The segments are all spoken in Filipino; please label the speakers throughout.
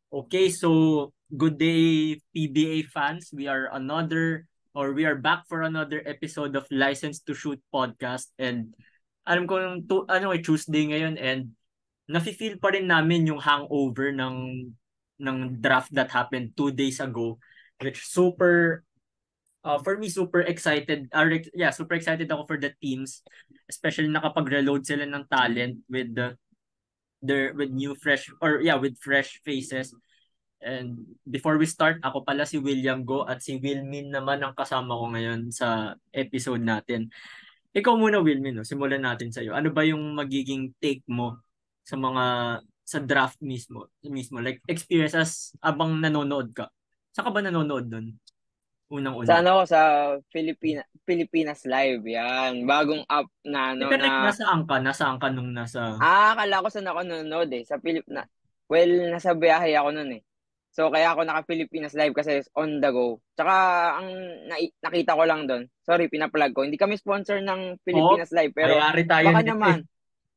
Speaker 1: Okay, so good day PBA fans. We are back for another episode of License to Shoot podcast, and alam ko Tuesday ngayon, and nafi-feel pa rin namin yung hangover ng draft that happened 2 days ago, which for me super excited. Super excited ako for the teams, especially nakapag-reload sila ng talent with with new fresh or yeah with fresh faces. And before we start, ako pala si William Go at si Wilmin naman ang kasama ko ngayon sa episode natin. Ikaw muna, Wilmin, no? Simulan natin sa iyo. Ano ba yung magiging take mo sa sa draft mismo? Like experiences abang nanonood ka. Saan ka ba nanonood doon?
Speaker 2: Sa
Speaker 1: Unang-una.
Speaker 2: ano ko sa Pilipinas Live yan. Bagong app na ano
Speaker 1: Like
Speaker 2: na
Speaker 1: nasaan ka? Nasaan ka nung nasa...
Speaker 2: akala ko saan ako nanonood sa well, nasa biyahe ako noon eh. So kaya ako naka Pilipinas Live kasi on the go. Tsaka ang nakita ko lang doon. Sorry, pina-plug ko. Hindi kami sponsor ng
Speaker 1: Oh,
Speaker 2: Pilipinas Live pero
Speaker 1: mayari tayo
Speaker 2: baka
Speaker 1: nito eh.
Speaker 2: naman.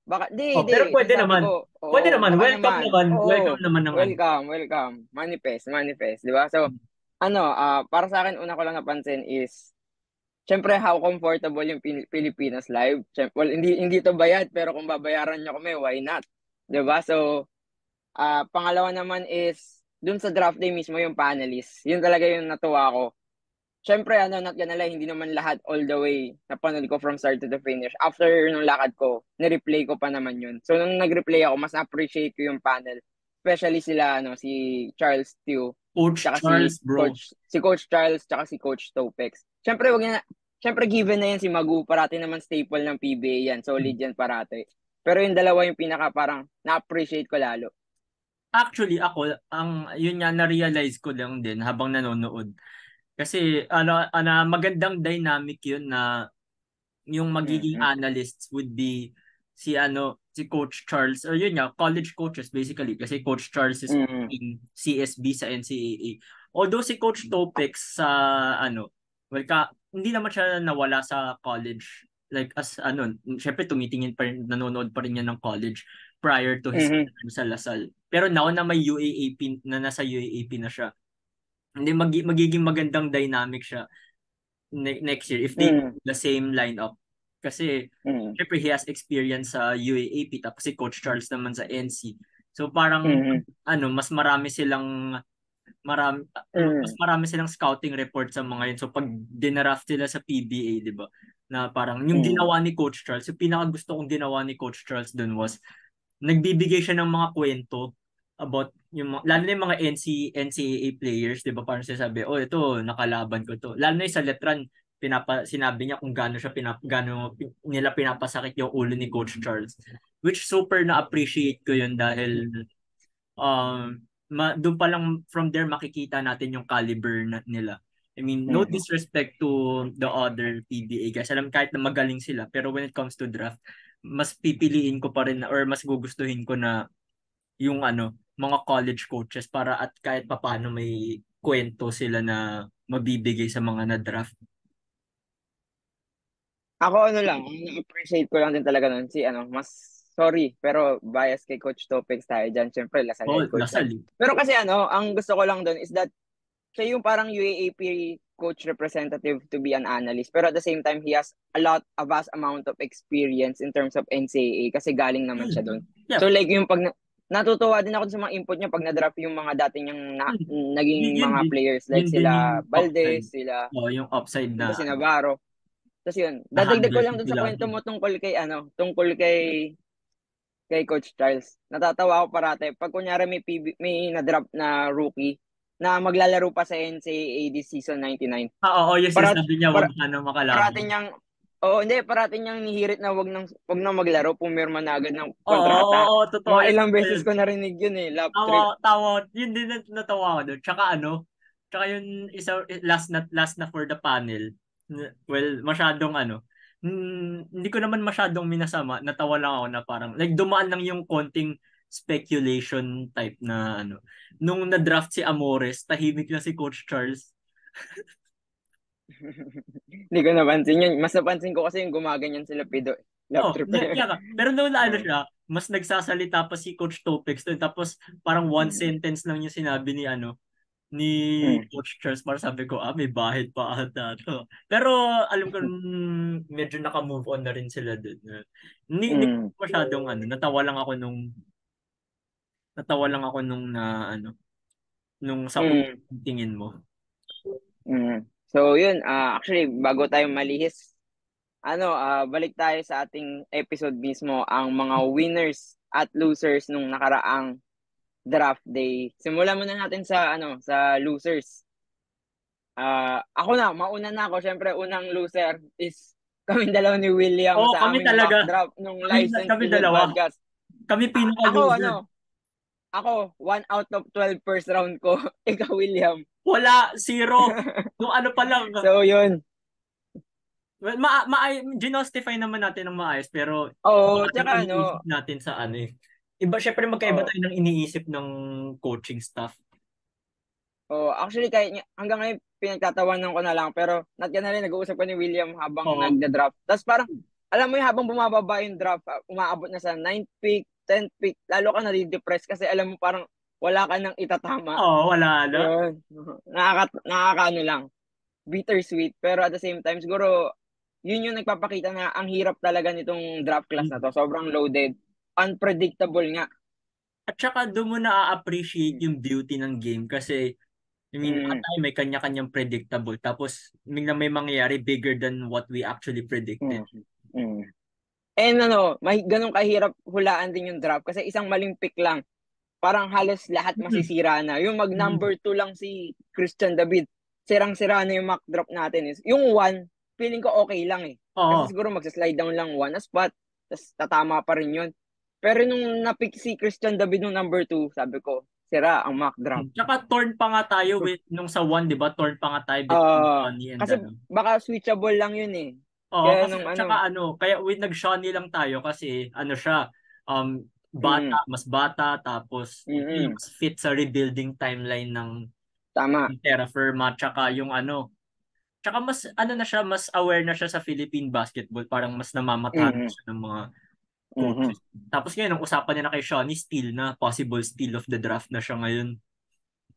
Speaker 2: Baka
Speaker 1: Oh, pero
Speaker 2: di
Speaker 1: pwede
Speaker 2: sasabi
Speaker 1: naman.
Speaker 2: ko,
Speaker 1: Pwede
Speaker 2: oo,
Speaker 1: naman.
Speaker 2: baka
Speaker 1: Welcome
Speaker 2: naman.
Speaker 1: naman. Welcome
Speaker 2: Oo,
Speaker 1: naman ng ano.
Speaker 2: welcome. Manifest, di ba? So para sa akin una ko lang napansin is siyempre, how comfortable yung Pilipinas Live. Well, hindi to bayad, pero kung babayaran nyo kami, why not? 'Di ba? So, pangalawa naman is, dun sa draft day mismo yung panelists. Yun talaga yung natuwa ko. Siyempre, not gonna lie, hindi naman lahat all the way napanood ko from start to the finish. After nung lakad ko, ni-replay ko pa naman yun. So, nung nag-replay ako, mas appreciate ko yung panel. Especially sila, si Charles Tew,
Speaker 1: Coach
Speaker 2: tsaka
Speaker 1: Charles, bro.
Speaker 2: Si Coach Charles, tsaka si Coach Topex. Siyempre, given na yan si Magu, parati naman staple ng PBA yan. Solid yan parati. Pero yung dalawa yung pinaka parang na-appreciate ko lalo.
Speaker 1: Actually, ako, yun nga, na-realize ko lang din habang nanonood. Kasi, magandang dynamic yun na yung magiging
Speaker 2: Mm-hmm.
Speaker 1: analysts would be si Coach Charles, or yun nga, college coaches basically. Kasi Coach Charles is
Speaker 2: Mm-hmm.
Speaker 1: coaching CSB sa NCAA. Although si Coach Topex hindi naman siya nawala sa college. Like, syempre tumitingin pa rin, nanonood pa rin niya ng college prior to his
Speaker 2: Mm-hmm.
Speaker 1: time sa Lasal. Pero now na may UAAP, na nasa UAAP na siya, hindi magiging magandang dynamic siya next year if they
Speaker 2: Mm-hmm.
Speaker 1: do the same lineup. Kasi syempre he has experience sa UAAP, tapos si Coach Charles naman sa NC. So parang
Speaker 2: Mm-hmm.
Speaker 1: mas marami silang scouting report sa mga yun. So pag dinaraft sila sa PBA, 'di ba? Na parang yung
Speaker 2: Mm-hmm.
Speaker 1: ginawa ni Coach Charles, yung pinaka gusto kong ginawa ni Coach Charles dun was nagbibigay siya ng mga kwento about lalo na yung mga NCAA players, 'di ba? Parang sinasabi, "Oh, ito nakalaban ko to." Lalo na yung sa Letran, sinabi niya kung gaano nila pinapasakit yung ulo ni Coach Charles. Which super na-appreciate ko yun dahil doon pa lang from there makikita natin yung caliber nila. I mean, no
Speaker 2: Mm-hmm.
Speaker 1: disrespect to the other PBA guys. Alam kahit na magaling sila, pero when it comes to draft, mas pipiliin ko pa rin or mas gugustuhin ko na yung mga college coaches para at kahit papaano may kwento sila na mabibigay sa mga na-draft.
Speaker 2: Ako lang, ang na-appreciate ko lang din talaga nun mas sorry, pero bias kay Coach Topex tayo dyan. Siyempre, Lasal
Speaker 1: Oh,
Speaker 2: head coach yan.
Speaker 1: Lasal. Eh.
Speaker 2: Pero kasi ang gusto ko lang dun is that siya yung parang UAAP coach representative to be an analyst. Pero at the same time, he has a vast amount of experience in terms of NCAA kasi galing naman siya doon.
Speaker 1: Yeah.
Speaker 2: So like yung natutuwa din ako sa mga input niya pag na-draft yung mga dati niyang naging
Speaker 1: Yun
Speaker 2: mga
Speaker 1: din.
Speaker 2: players like
Speaker 1: Yun din yung
Speaker 2: sila
Speaker 1: upside.
Speaker 2: Valdez, sila
Speaker 1: Oh, yung upside
Speaker 2: diba
Speaker 1: na
Speaker 2: si Navarro. Tapos yun, dadagdag ko
Speaker 1: na-handle
Speaker 2: lang
Speaker 1: ko
Speaker 2: dun sa
Speaker 1: sila.
Speaker 2: kwento mo tungkol kay Coach Charles. Natatawa ako parate. Pag kunyari may na-drop na rookie na maglalaro pa sa NCAA this season 99.
Speaker 1: Oo, yes,
Speaker 2: Para,
Speaker 1: sabi niya
Speaker 2: para,
Speaker 1: wag makalaban.
Speaker 2: parati niyang, hindi, parati niyang nihirit na wag na maglaro, pumirma na agad ng kontrata.
Speaker 1: Oo, totoo
Speaker 2: Mga
Speaker 1: yan.
Speaker 2: ilang
Speaker 1: Totoo
Speaker 2: beses
Speaker 1: yun.
Speaker 2: ko narinig yun eh, lap trip.
Speaker 1: Tawa. Yun din natawa ko doon. Tsaka yung last na for the panel. Well, masyadong hindi ko naman masyadong minasama. Natawa lang ako na parang, like dumaan lang yung konting speculation type na Nung na-draft si Amores, tahimik na si Coach Charles.
Speaker 2: Hindi ko napansin yun. Mas napansin ko kasi yung gumaganyan sila Love
Speaker 1: Oh,
Speaker 2: trip.
Speaker 1: pero noon na ano
Speaker 2: Oo.
Speaker 1: siya, mas nagsasalita pa si Coach Topex doon. Tapos parang one
Speaker 2: Mm.
Speaker 1: sentence lang yung sinabi ni
Speaker 2: Mm.
Speaker 1: Coach Charles. Para sabi ko, may bahid pa ata to. Pero alam ko medyo naka-move on na rin sila doon. Hindi ko
Speaker 2: Mm.
Speaker 1: masyadong natawa lang ako nung nung sa
Speaker 2: Mm.
Speaker 1: tingin mo.
Speaker 2: Mm. So yun, actually bago tayo malihis, balik tayo sa ating episode mismo, ang mga winners at losers nung nakaraang draft day. Simulan muna natin sa losers. Mauna na ako. Syempre, unang loser is kaming dalawa ni William
Speaker 1: Oo,
Speaker 2: sa
Speaker 1: kami
Speaker 2: aming mock
Speaker 1: talaga.
Speaker 2: draft nung
Speaker 1: Kami,
Speaker 2: License
Speaker 1: kami
Speaker 2: to Shoot
Speaker 1: dalawa.
Speaker 2: podcast.
Speaker 1: Kami
Speaker 2: Ako,
Speaker 1: pinaka-loser.
Speaker 2: ako, 1 out of 12 first round ko. Ikaw, William.
Speaker 1: Wala, zero. Nung ano pa lang.
Speaker 2: So, yun.
Speaker 1: Well, ginostify naman natin ng maayos, pero
Speaker 2: Oo,
Speaker 1: iba yung
Speaker 2: tsaka
Speaker 1: iniisip natin sa ano eh. Iba, syempre magkaiba
Speaker 2: oh,
Speaker 1: tayo ng iniisip ng coaching staff.
Speaker 2: actually, hanggang ngayon, pinagtatawanan ko na lang. Pero, na rin, nag-uusap ko ni William habang
Speaker 1: Oo.
Speaker 2: nagda-draft. Tapos parang, alam mo yung habang bumababa yung draft, umaabot na sa 9th pick, 10th pick, lalo ka nadidepress kasi alam mo parang wala ka nang itatama.
Speaker 1: Oo, wala na.
Speaker 2: Yun. Nakakaano lang. Bittersweet. Pero at the same time, siguro, yun yung nagpapakita na ang hirap talaga nitong draft class na to. Sobrang loaded. Unpredictable nga.
Speaker 1: At saka doon mo na-appreciate
Speaker 2: Mm.
Speaker 1: yung beauty ng game kasi I mean, lahat
Speaker 2: Mm.
Speaker 1: tayo may kanya-kanyang predictable. Tapos, may mangyayari bigger than what we actually predicted.
Speaker 2: Mm. Mm. And ganun kahirap hulaan din yung draft kasi isang maling pick lang. Parang halos lahat masisira na. Yung mag number 2 lang si Christian David, sirang-sira na yung mock draft natin. Yung 1, feeling ko okay lang eh. Kasi
Speaker 1: Oo.
Speaker 2: siguro magsa-slide down lang 1 na spot, tapos tatama pa rin yun. Pero nung napick si Christian David nung number 2, sabi ko, sira ang mock draft.
Speaker 1: Tsaka torn pa nga tayo nung sa 1, di ba? Torn pa nga tayo between Shawnee and
Speaker 2: Kasi baka switchable lang yun eh.
Speaker 1: Oo,
Speaker 2: Kaya
Speaker 1: kasi
Speaker 2: nung
Speaker 1: tsaka kaya with nag-Shawnee lang tayo kasi siya, bata,
Speaker 2: mm,
Speaker 1: mas bata, tapos ito yung
Speaker 2: mm,
Speaker 1: mas fit sa rebuilding timeline
Speaker 2: tama.
Speaker 1: ng Terra Firma, tsaka tsaka mas na siya, mas aware na siya sa Philippine basketball, parang mas namamatahan na
Speaker 2: Mm,
Speaker 1: siya ng mga
Speaker 2: mm.
Speaker 1: coaches. Tapos ngayon, ang usapan niya na kay Shawnee, steal na, possible steal of the draft na siya ngayon.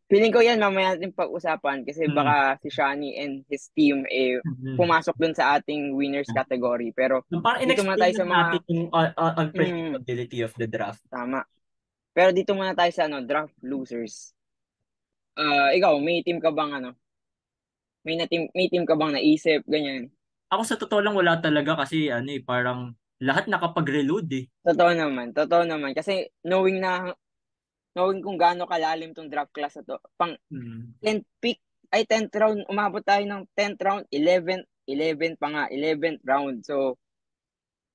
Speaker 2: Feeling ko yan mamaya natin pag-usapan kasi
Speaker 1: Mm.
Speaker 2: baka si Shani and his team
Speaker 1: Mm.
Speaker 2: pumasok dun sa ating winners category. Pero
Speaker 1: Parang
Speaker 2: dito muna
Speaker 1: in-explain
Speaker 2: tayo sa
Speaker 1: lang
Speaker 2: mga
Speaker 1: natin yung
Speaker 2: mm,
Speaker 1: unpredictability of the draft.
Speaker 2: tama. Pero dito muna tayo sa draft losers. Ikaw, may team ka bang naisip ganyan?
Speaker 1: Ako sa totoo lang wala talaga kasi parang lahat nakapag-reload eh.
Speaker 2: Totoo naman kasi knowing kung gaano kalalim tong draft class na to. Pang
Speaker 1: Mm.
Speaker 2: 10th pick, 10th round, umabot tayo ng 10th round, 11th pa nga, 11th round. So,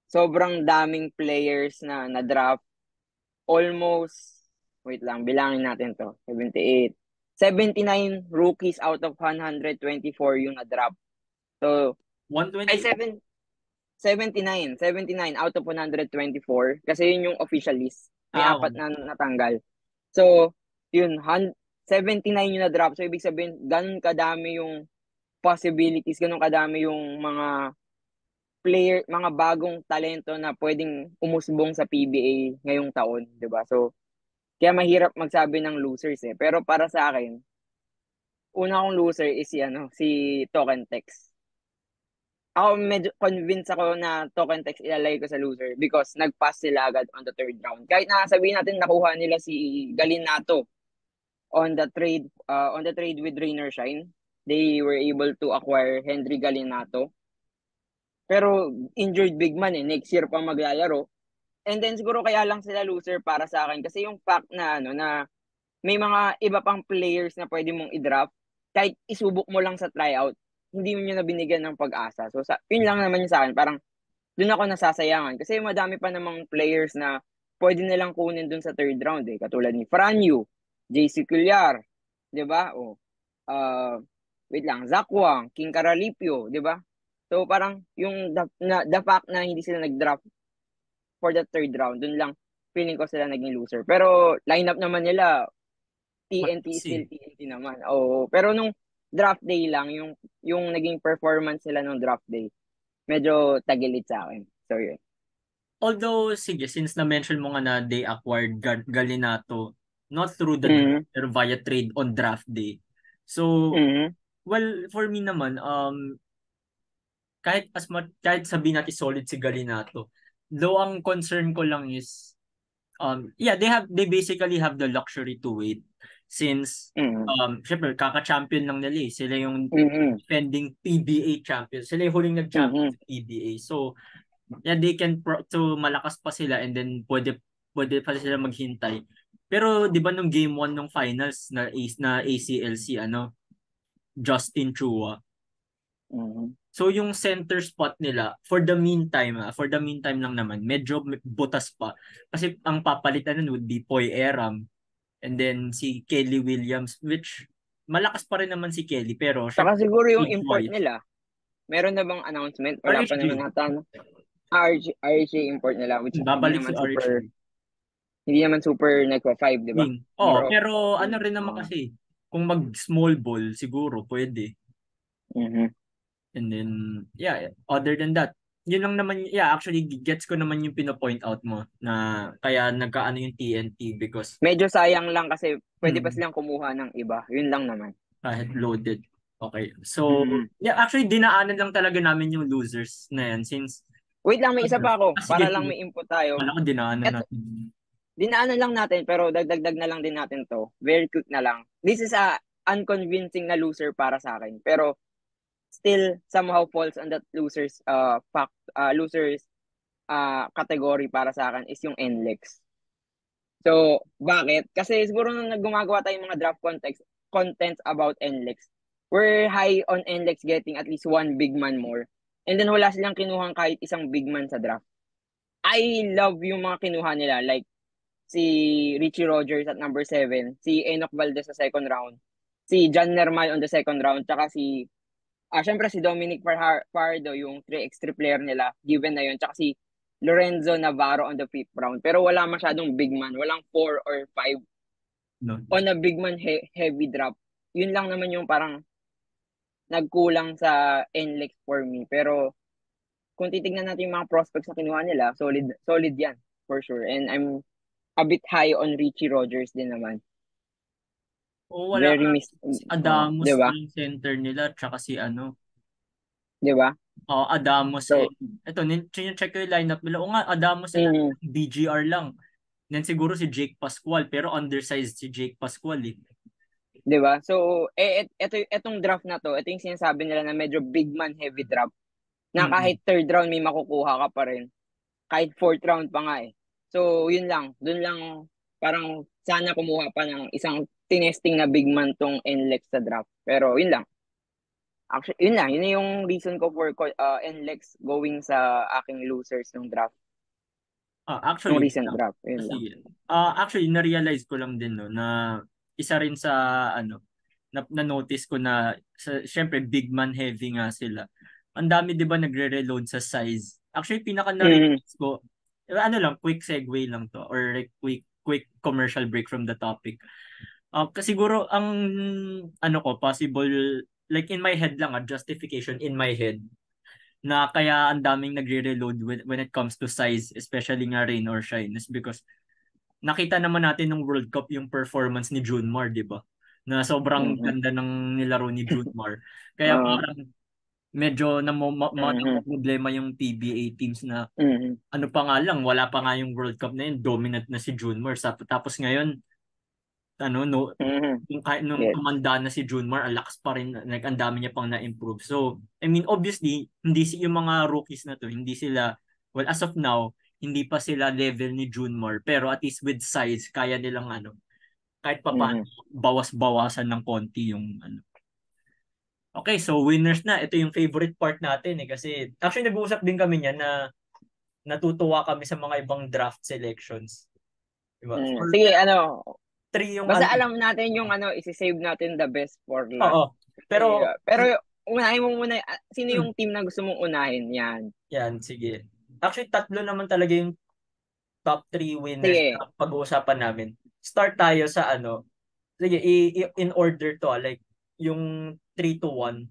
Speaker 2: sobrang daming players na draft. Almost, wait lang, bilangin natin to. 78. 79 rookies out of 124 yung na-draft. So, ay
Speaker 1: 120.
Speaker 2: 79 out of 124 kasi yun yung official list. May
Speaker 1: Ah,
Speaker 2: apat na natanggal. So, yun, 79 yung na-drop. So, ibig sabihin, ganun kadami yung possibilities, ganun kadami yung mga bagong talento na pwedeng umusbong sa PBA ngayong taon, 'di ba? So, kaya mahirap magsabi ng losers eh. Pero para sa akin, una kong loser is si Token Tex. Ako medyo convinced ako na Token Tex ilalagay ko sa loser because nag-pass sila agad on the third round. Kahit na sabihin natin nakuha nila si Galinato on the trade with Rainer Shine, they were able to acquire Henry Galinato. Pero injured big man next year pa maglalaro. And then siguro kaya lang sila loser para sa akin kasi yung fact na may mga iba pang players na pwede mong i-draft kahit isubok mo lang sa tryout, hindi mo na binigyan ng pag-asa. So yun lang naman yung sa akin, parang doon ako nasasayangan kasi madami pa namang players na pwede nilang kunin doon sa third round katulad ni Franyu, JC Cuellar, 'di ba? Wait lang, Zach Wang, King Caralipio, 'di ba? So parang yung the fact na hindi sila nag-draft for the third round, doon lang feeling ko sila naging loser. Pero lineup naman nila TNT is still
Speaker 1: matisi.
Speaker 2: TNT naman. Oo, pero nung draft day lang, yung naging performance nila nung draft day, medyo tagilid sa akin. So yun.
Speaker 1: although, sige, since na-mention mo nga na they acquired Galinato, not through the draft,
Speaker 2: Mhm.
Speaker 1: pero via trade on draft day. So,
Speaker 2: Mhm.
Speaker 1: well, for me naman, kahit sabihin natin solid si Galinato, though ang concern ko lang is, yeah, they basically have the luxury to wait since,
Speaker 2: Mhm.
Speaker 1: syempre, kaka-champion lang nila eh. Sila yung
Speaker 2: Mhm.
Speaker 1: defending PBA champion. Sila yung huling nag-champion
Speaker 2: Mhm.
Speaker 1: sa PBA. So, yeah, they can so malakas pa sila and then pwede pa sila maghintay. Pero 'di ba nung game 1 nung finals na ACLC Justin Chua.
Speaker 2: Mhm.
Speaker 1: So yung center spot nila for the meantime lang naman medyo butas pa kasi ang papalitan nun would be Poy Eram and then si Kelly Williams, which malakas pa rin naman si Kelly pero
Speaker 2: Saka
Speaker 1: syempre
Speaker 2: siguro yung
Speaker 1: age
Speaker 2: import
Speaker 1: wise
Speaker 2: nila, meron na bang announcement? Wala pa naman
Speaker 1: RHG
Speaker 2: ata, no? RJ import nila, which
Speaker 1: babalik si RHG.
Speaker 2: hindi naman super nagpa-5, di ba?
Speaker 1: Oo,
Speaker 2: More of
Speaker 1: pero ano
Speaker 2: wing.
Speaker 1: rin naman kasi, kung mag-small ball, siguro pwede.
Speaker 2: Mhm.
Speaker 1: And then, yeah, other than that, yun lang naman, yeah, actually, gets ko naman yung pinopoint out mo na kaya nagkaano yung TNT because
Speaker 2: Medyo sayang lang kasi pwede pa
Speaker 1: hmm,
Speaker 2: silang kumuha ng iba. Yun lang naman.
Speaker 1: kahit loaded. Okay. So,
Speaker 2: Mhm.
Speaker 1: yeah, actually, dinaanan lang talaga namin yung losers na yan since,
Speaker 2: Wait lang, may isa pa ako.
Speaker 1: sige,
Speaker 2: Para lang
Speaker 1: sige.
Speaker 2: may input tayo.
Speaker 1: Wala ko dinaanan
Speaker 2: Et,
Speaker 1: natin.
Speaker 2: dinaanan lang natin, pero dagdag na lang din natin to. Very quick na lang. This is a unconvincing na loser para sa akin. Pero still somehow falls on that losers category para sa akin is yung NLEX. So, bakit? Kasi siguro nung gumagawa tayo ng mga draft contents about NLEX, we're high on NLEX getting at least one big man more. And then wala silang kinuhang kahit isang big man sa draft. I love yung mga kinuha nila, like si Richie Rogers at number 7, si Enoch Valdez sa second round, si John Nermal on the second round, tsaka syempre si Dominic Pardo, yung 3x3 player nila, given na yun, tsaka si Lorenzo Navarro on the 5th round. Pero wala masyadong big man, walang 4 or 5
Speaker 1: No.
Speaker 2: on a big man heavy drop. Yun lang naman yung parang nagkulang sa NLEX for me. Pero kung titignan natin yung mga prospects na kinuha nila, solid yan for sure. And I'm a bit high on Richie Rogers din naman.
Speaker 1: O wala
Speaker 2: Very
Speaker 1: nga, si
Speaker 2: oh,
Speaker 1: Adamos
Speaker 2: 'di
Speaker 1: pa
Speaker 2: ba?
Speaker 1: yung center nila, tsaka si
Speaker 2: 'Di ba?
Speaker 1: Adamos
Speaker 2: So,
Speaker 1: ito, check ko yung lineup nila. O nga, Adamos and
Speaker 2: mm,
Speaker 1: BGR lang. Then siguro si Jake Pascual, pero undersized si Jake Pascual eh.
Speaker 2: 'di ba? So, etong draft na to, ito yung sinasabi nila na medyo big man heavy draft. Na
Speaker 1: Mm.
Speaker 2: kahit third round may makukuha ka pa rin. Kahit fourth round pa nga eh. So, yun lang. Doon lang parang sana kumuha pa ng isang tinesting na big man tong NLEX sa draft. Pero yun lang. Actually, yun lang. Yun yung reason ko for NLEX going sa aking losers ng draft. Yung
Speaker 1: Actually,
Speaker 2: recent draft. Yun lang.
Speaker 1: kasi actually na-realize ko lang din no na isa rin sa na-notice ko na syempre big man heavy nga sila. Ang dami 'di ba nagre-reload sa size. Actually pinaka
Speaker 2: Mm-hmm.
Speaker 1: na-realize ko lang quick segue lang to or like quick commercial break from the topic. Kasi siguro ang possible like in my head lang justification in my head na kaya ang daming nagre-reload when it comes to size, especially nga rain or shine, is because nakita naman natin ng World Cup yung performance ni Junmar, di ba? Na sobrang
Speaker 2: Mm-hmm.
Speaker 1: ganda ng nilaro ni Junmar. Kaya
Speaker 2: Uh,
Speaker 1: parang medyo
Speaker 2: mm-hmm.
Speaker 1: problema yung PBA teams na
Speaker 2: Mm-hmm.
Speaker 1: ano pa nga lang, wala pa nga yung World Cup na yun, dominant na si Junmar. Tapos ngayon, no,
Speaker 2: Mm-hmm.
Speaker 1: kahit nung
Speaker 2: Yes.
Speaker 1: tumanda na si Junmar, ang lakas pa rin, like, ang dami niya pang na-improve. So, I mean, obviously, yung mga rookies na to, hindi sila, well, as of now, hindi pa sila level ni Junmar, pero at least with size, kaya nilang kahit pa paano,
Speaker 2: Mm-hmm.
Speaker 1: bawas-bawasan ng konti yung Okay, so winners na. Ito yung favorite part natin kasi actually nag-uusap din kami niyan na natutuwa kami sa mga ibang draft selections. Diba?
Speaker 2: Mm.
Speaker 1: For
Speaker 2: Sige,
Speaker 1: three yung
Speaker 2: basta alam natin yung isi-save natin the best for last.
Speaker 1: Oo. Pero
Speaker 2: Pero unahin mo muna, sino yung team na gusto mong unahin? Yan.
Speaker 1: yan, sige. Actually, tatlo naman talaga yung top 3 winners
Speaker 2: Sige.
Speaker 1: na pag-uusapan namin. Start tayo sa sige, in order to, like, yung 3 to 1.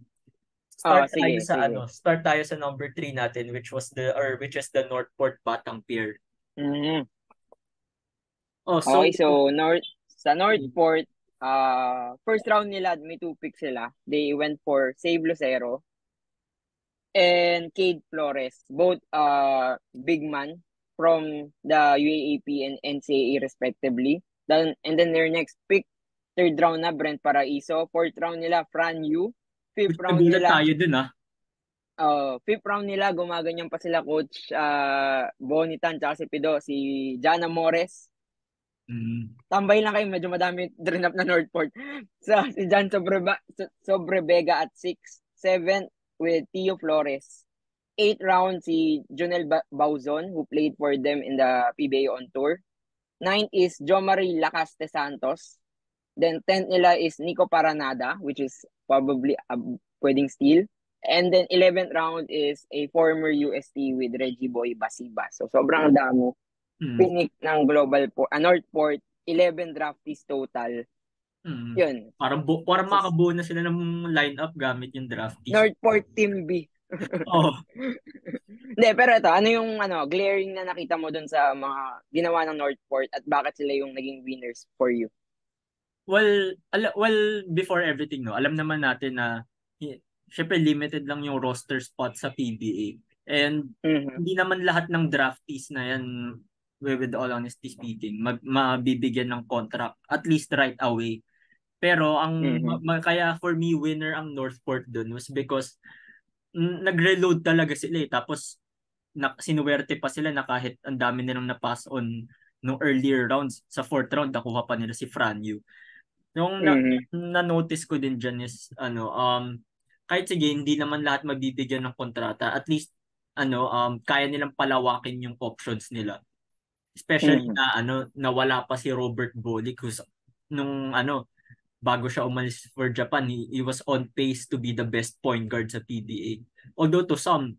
Speaker 2: Sige, sige.
Speaker 1: Start tayo sa number 3 natin, which is the Northport Batang Pier.
Speaker 2: Mhm.
Speaker 1: Oh, so
Speaker 2: Okay, so sa Northport, first round nila, may 2 picks sila. They went for Save Lucero and Cade Flores, both big man from the UAAP and NCAA respectively. And then their next pick, third round na Brent Paraiso, fourth round nila Fran Yu,
Speaker 1: nagulat tayo dun
Speaker 2: fifth round nila gumaganyan pa sila coach Bonitan tsaka si Pido, si Jana Mores. Tambay lang kayo, medyo madami drain up na Northport. So, si John Sobrebega at 6. 7 with Tio Flores. 8th round, si Junel Bauzon, who played for them in the PBA on tour. 9th is Jomari Lacaste Santos. Then 10th nila is Nico Paranada, which is probably pwedeng steal. And then 11th round is a former UST with Reggie Boy Basiba. So, sobrang damo. Pinik ng Northport, 11 draftees total. Yun.
Speaker 1: Parang makabuo na sila ng lineup gamit yung draftees.
Speaker 2: Northport Team B.
Speaker 1: Oh.
Speaker 2: Hindi, pero ito, ano yung glaring na nakita mo dun sa mga ginawa ng Northport at bakit sila yung naging winners for you?
Speaker 1: Well, before everything, no, alam naman natin na syempre limited lang yung roster spot sa PBA. And hindi naman lahat ng draftees na yan, with all honesty speaking, mabibigyan ng contract at least right away. Pero kaya for me winner ang Northport dun was because nag-reload talaga sila eh. Tapos sinuwerte pa sila na kahit ang dami nilang na-pass on no earlier rounds, sa fourth round nakuha pa nila si Franyu. Yung na-notice ko din dyan is kahit sige hindi naman lahat mabibigyan ng kontrata, at least kaya nilang palawakin yung options nila. Especially na wala pa si Robert Bolick, who's nung bago siya umalis for Japan, he was on pace to be the best point guard sa PBA. Although to some,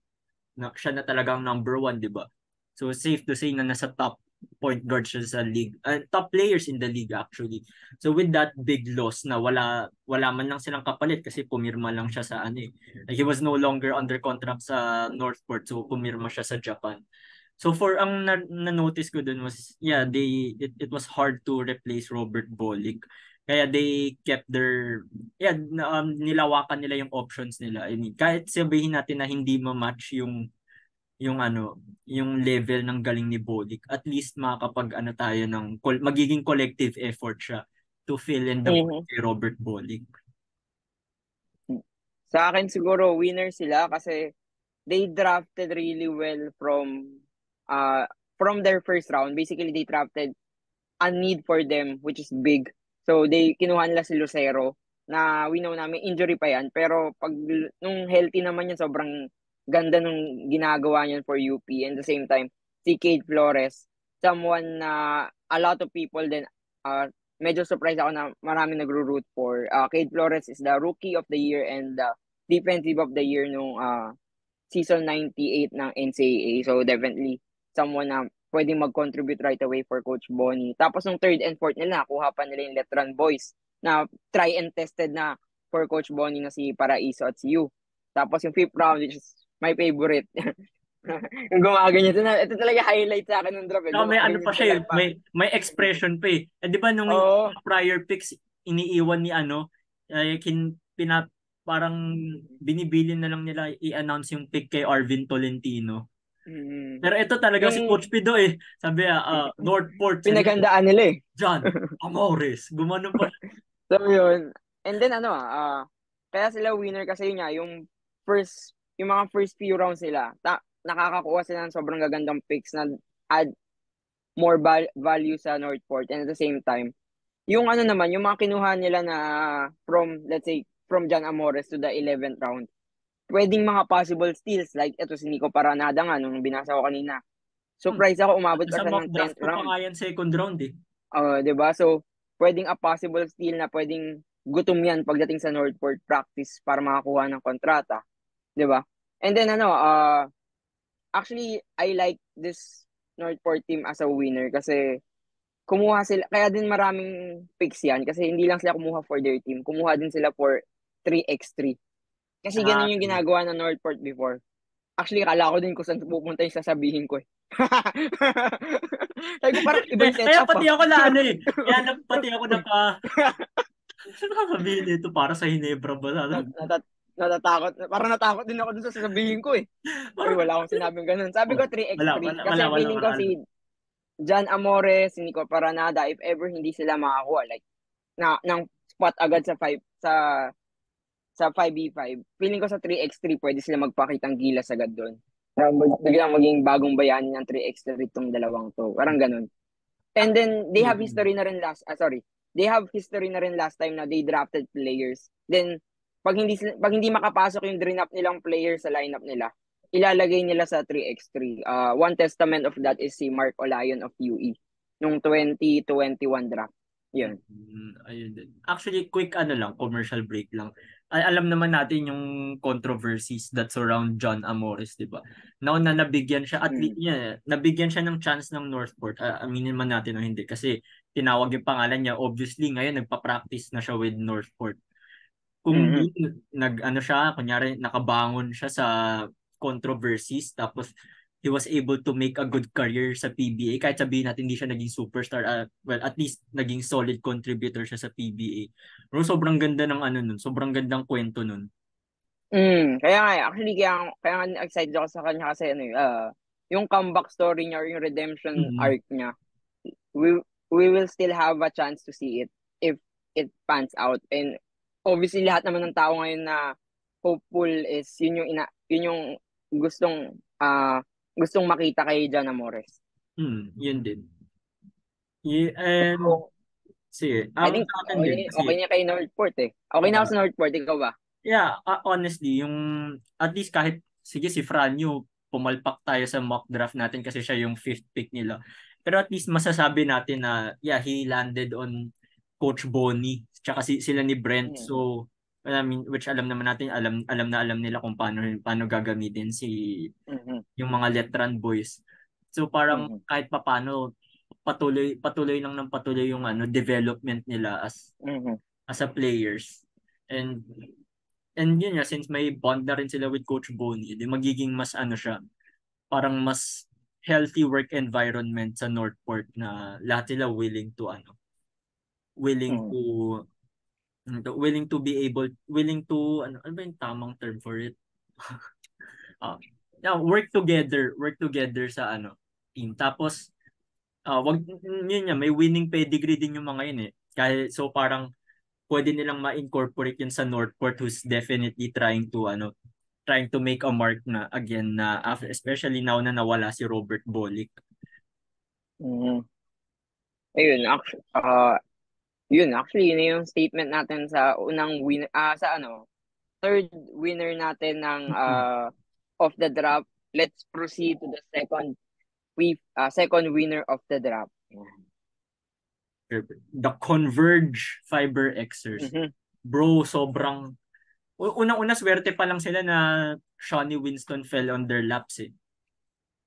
Speaker 1: siya na talagang number 1, di ba? So safe to say na nasa top point guard siya sa league. Top players in the league actually. So with that big loss na wala man lang silang kapalit kasi pumirma lang siya sa he was no longer under contract sa Northport, so pumirma siya sa Japan. So for ang na-notice ko dun was, it was hard to replace Robert Bolick. Kaya they kept nilawakan nila yung options nila. I mean, kahit sabihin natin na hindi ma-match yung level ng galing ni Bolick, at least makakapag tayo ng magiging collective effort siya to fill in the kay Robert Bolick.
Speaker 2: Sa akin siguro winner sila kasi they drafted really well from their first round. Basically, they drafted a need for them, which is big. So, kinuha nila si Lucero na we know namin injury pa yan. Pero nung healthy naman yan, sobrang ganda nung ginagawa niyan for UP. And the same time, si Cade Flores, someone na a lot of people then medyo surprised ako na marami nagro-root for. Cade Flores is the Rookie of the Year and the Defensive of the Year nung season 98 ng NCAA. So definitely someone na pwedeng mag-contribute right away for Coach Bonnie. Tapos nung third and fourth nila, nakuha pa nila yung Letran Boys na try and tested na for Coach Bonnie na si Paraiso at si Yu. Tapos yung fifth round, which is my favorite. Yung gumaganyan. Ito talaga highlight sa akin ng draft.
Speaker 1: May pa siya, may expression pa eh. Di ba nung prior picks, iniiwan ni parang binibilin na lang nila i-announce yung pick kay Arvin Tolentino. Pero ito talaga si Coach Pido eh. Sabi Northport.
Speaker 2: Pinaghandaan nila eh.
Speaker 1: John Amores. Gumanon pa.
Speaker 2: So yun. And then kaya sila winner kasi yun nga, yung mga first few rounds nila, nakakakuha sila ng sobrang gagandang picks na add more value sa Northport. And at the same time, yung naman, yung mga kinuha nila na from, let's say, from John Amores to the 11th round, pwedeng mga possible steals. Like, ito si Nico Paranada nga, nung binasa ko kanina. Surprise ako, umabot pa siya ng 10th round.
Speaker 1: Sa mock second round eh.
Speaker 2: Diba? So, pwedeng a possible steal na pwedeng gutom yan pagdating sa Northport practice para makakuha ng kontrata. Diba? And then, actually, I like this Northport team as a winner kasi kumuha sila, kaya din maraming picks yan kasi hindi lang sila kumuha for their team. Kumuha din sila for 3x3. Kasi ganun yung ginagawa ng Northport before. Actually, kala ko din kung saan pupunta yung sasabihin ko eh. Sabi ko parang ibang
Speaker 1: Kaya
Speaker 2: setup
Speaker 1: pati
Speaker 2: ah.
Speaker 1: ako na ano eh. Kaya pati ako na pa sasabihin nito para sa Hinebra ba?
Speaker 2: Natatakot. Parang natakot din ako dun sa sasabihin ko eh. Uy,
Speaker 1: Parang,
Speaker 2: wala akong sinabing ganun. Sabi ko 3x3. Kasi feeling ko
Speaker 1: wala.
Speaker 2: si John Amores, si Nico Paranada, if ever hindi sila makakuha, like, ng spot agad sa 5, sa 5v5, feeling ko sa 3x3, pwede sila magpakitang gilas agad doon. Biglang maging bagong bayani ng 3x3 itong dalawang to. Parang ganun. And then, they have history na rin they have history na rin last time na they drafted players. Then, pag hindi makapasok yung draft nilang player sa lineup nila, ilalagay nila sa 3x3. One testament of that is si Mark Olayon of UE nung 2021 draft. Yun.
Speaker 1: Ayun din. Actually, quick commercial break lang. Alam naman natin yung controversies that surround John Amores, di ba? Now na nabigyan siya, at least nabigyan siya ng chance ng Northport. Aminin man natin o hindi kasi tinawag yung pangalan niya. Obviously, ngayon nagpa-practice na siya with Northport. Kung siya, kunyari nakabangon siya sa controversies tapos he was able to make a good career sa PBA kahit sabihin natin hindi siya naging superstar, well, at least naging solid contributor siya sa PBA. Pero sobrang ganda ng nun, sobrang gandang kwento nun.
Speaker 2: Kaya nga, actually, kaya nga excited ako sa kanya kasi yung comeback story niya or yung redemption arc niya, we will still have a chance to see it if it pans out. And obviously, lahat naman ng tao ngayon na hopeful is yun yung gustong makita kay John Amores.
Speaker 1: Yun din. And sige,
Speaker 2: I think
Speaker 1: sa akin din.
Speaker 2: okay niya kay Northport eh. Okay na ako sa Northport, ikaw ba?
Speaker 1: Yeah, honestly, yung at least kahit sige si Franyo, pumalpak tayo sa mock draft natin kasi siya yung 5th pick nila. Pero at least masasabi natin na yeah, he landed on Coach Bonnie tsaka sila ni Brent. So I mean, which alam naman natin, alam nila kung paano gagamitin yung mga Letran boys. So parang kahit papaano patuloy lang ng patuloy yung development nila as a players. And yun nga, since may bond na rin sila with Coach Bonnie, di magiging mas siya, parang mas healthy work environment sa Northport na lahat sila willing to willing to ano ba yung tamang term for it? Work together sa team. Tapos wag yun nga, may winning pedigree din yung mga yun eh. Kahit so parang pwede nilang ma-incorporate yun sa Northport, who's definitely trying to make a mark na again na after, especially now na nawala si Robert Bolick.
Speaker 2: Ayun, actually yun yung statement natin sa unang winner third winner natin ng of the draft. Let's proceed to the second winner of the draft.
Speaker 1: The Converge Fiber Xers. Bro, sobrang unang-una swerte pa lang sila na Shawnee Winston fell on their laps eh.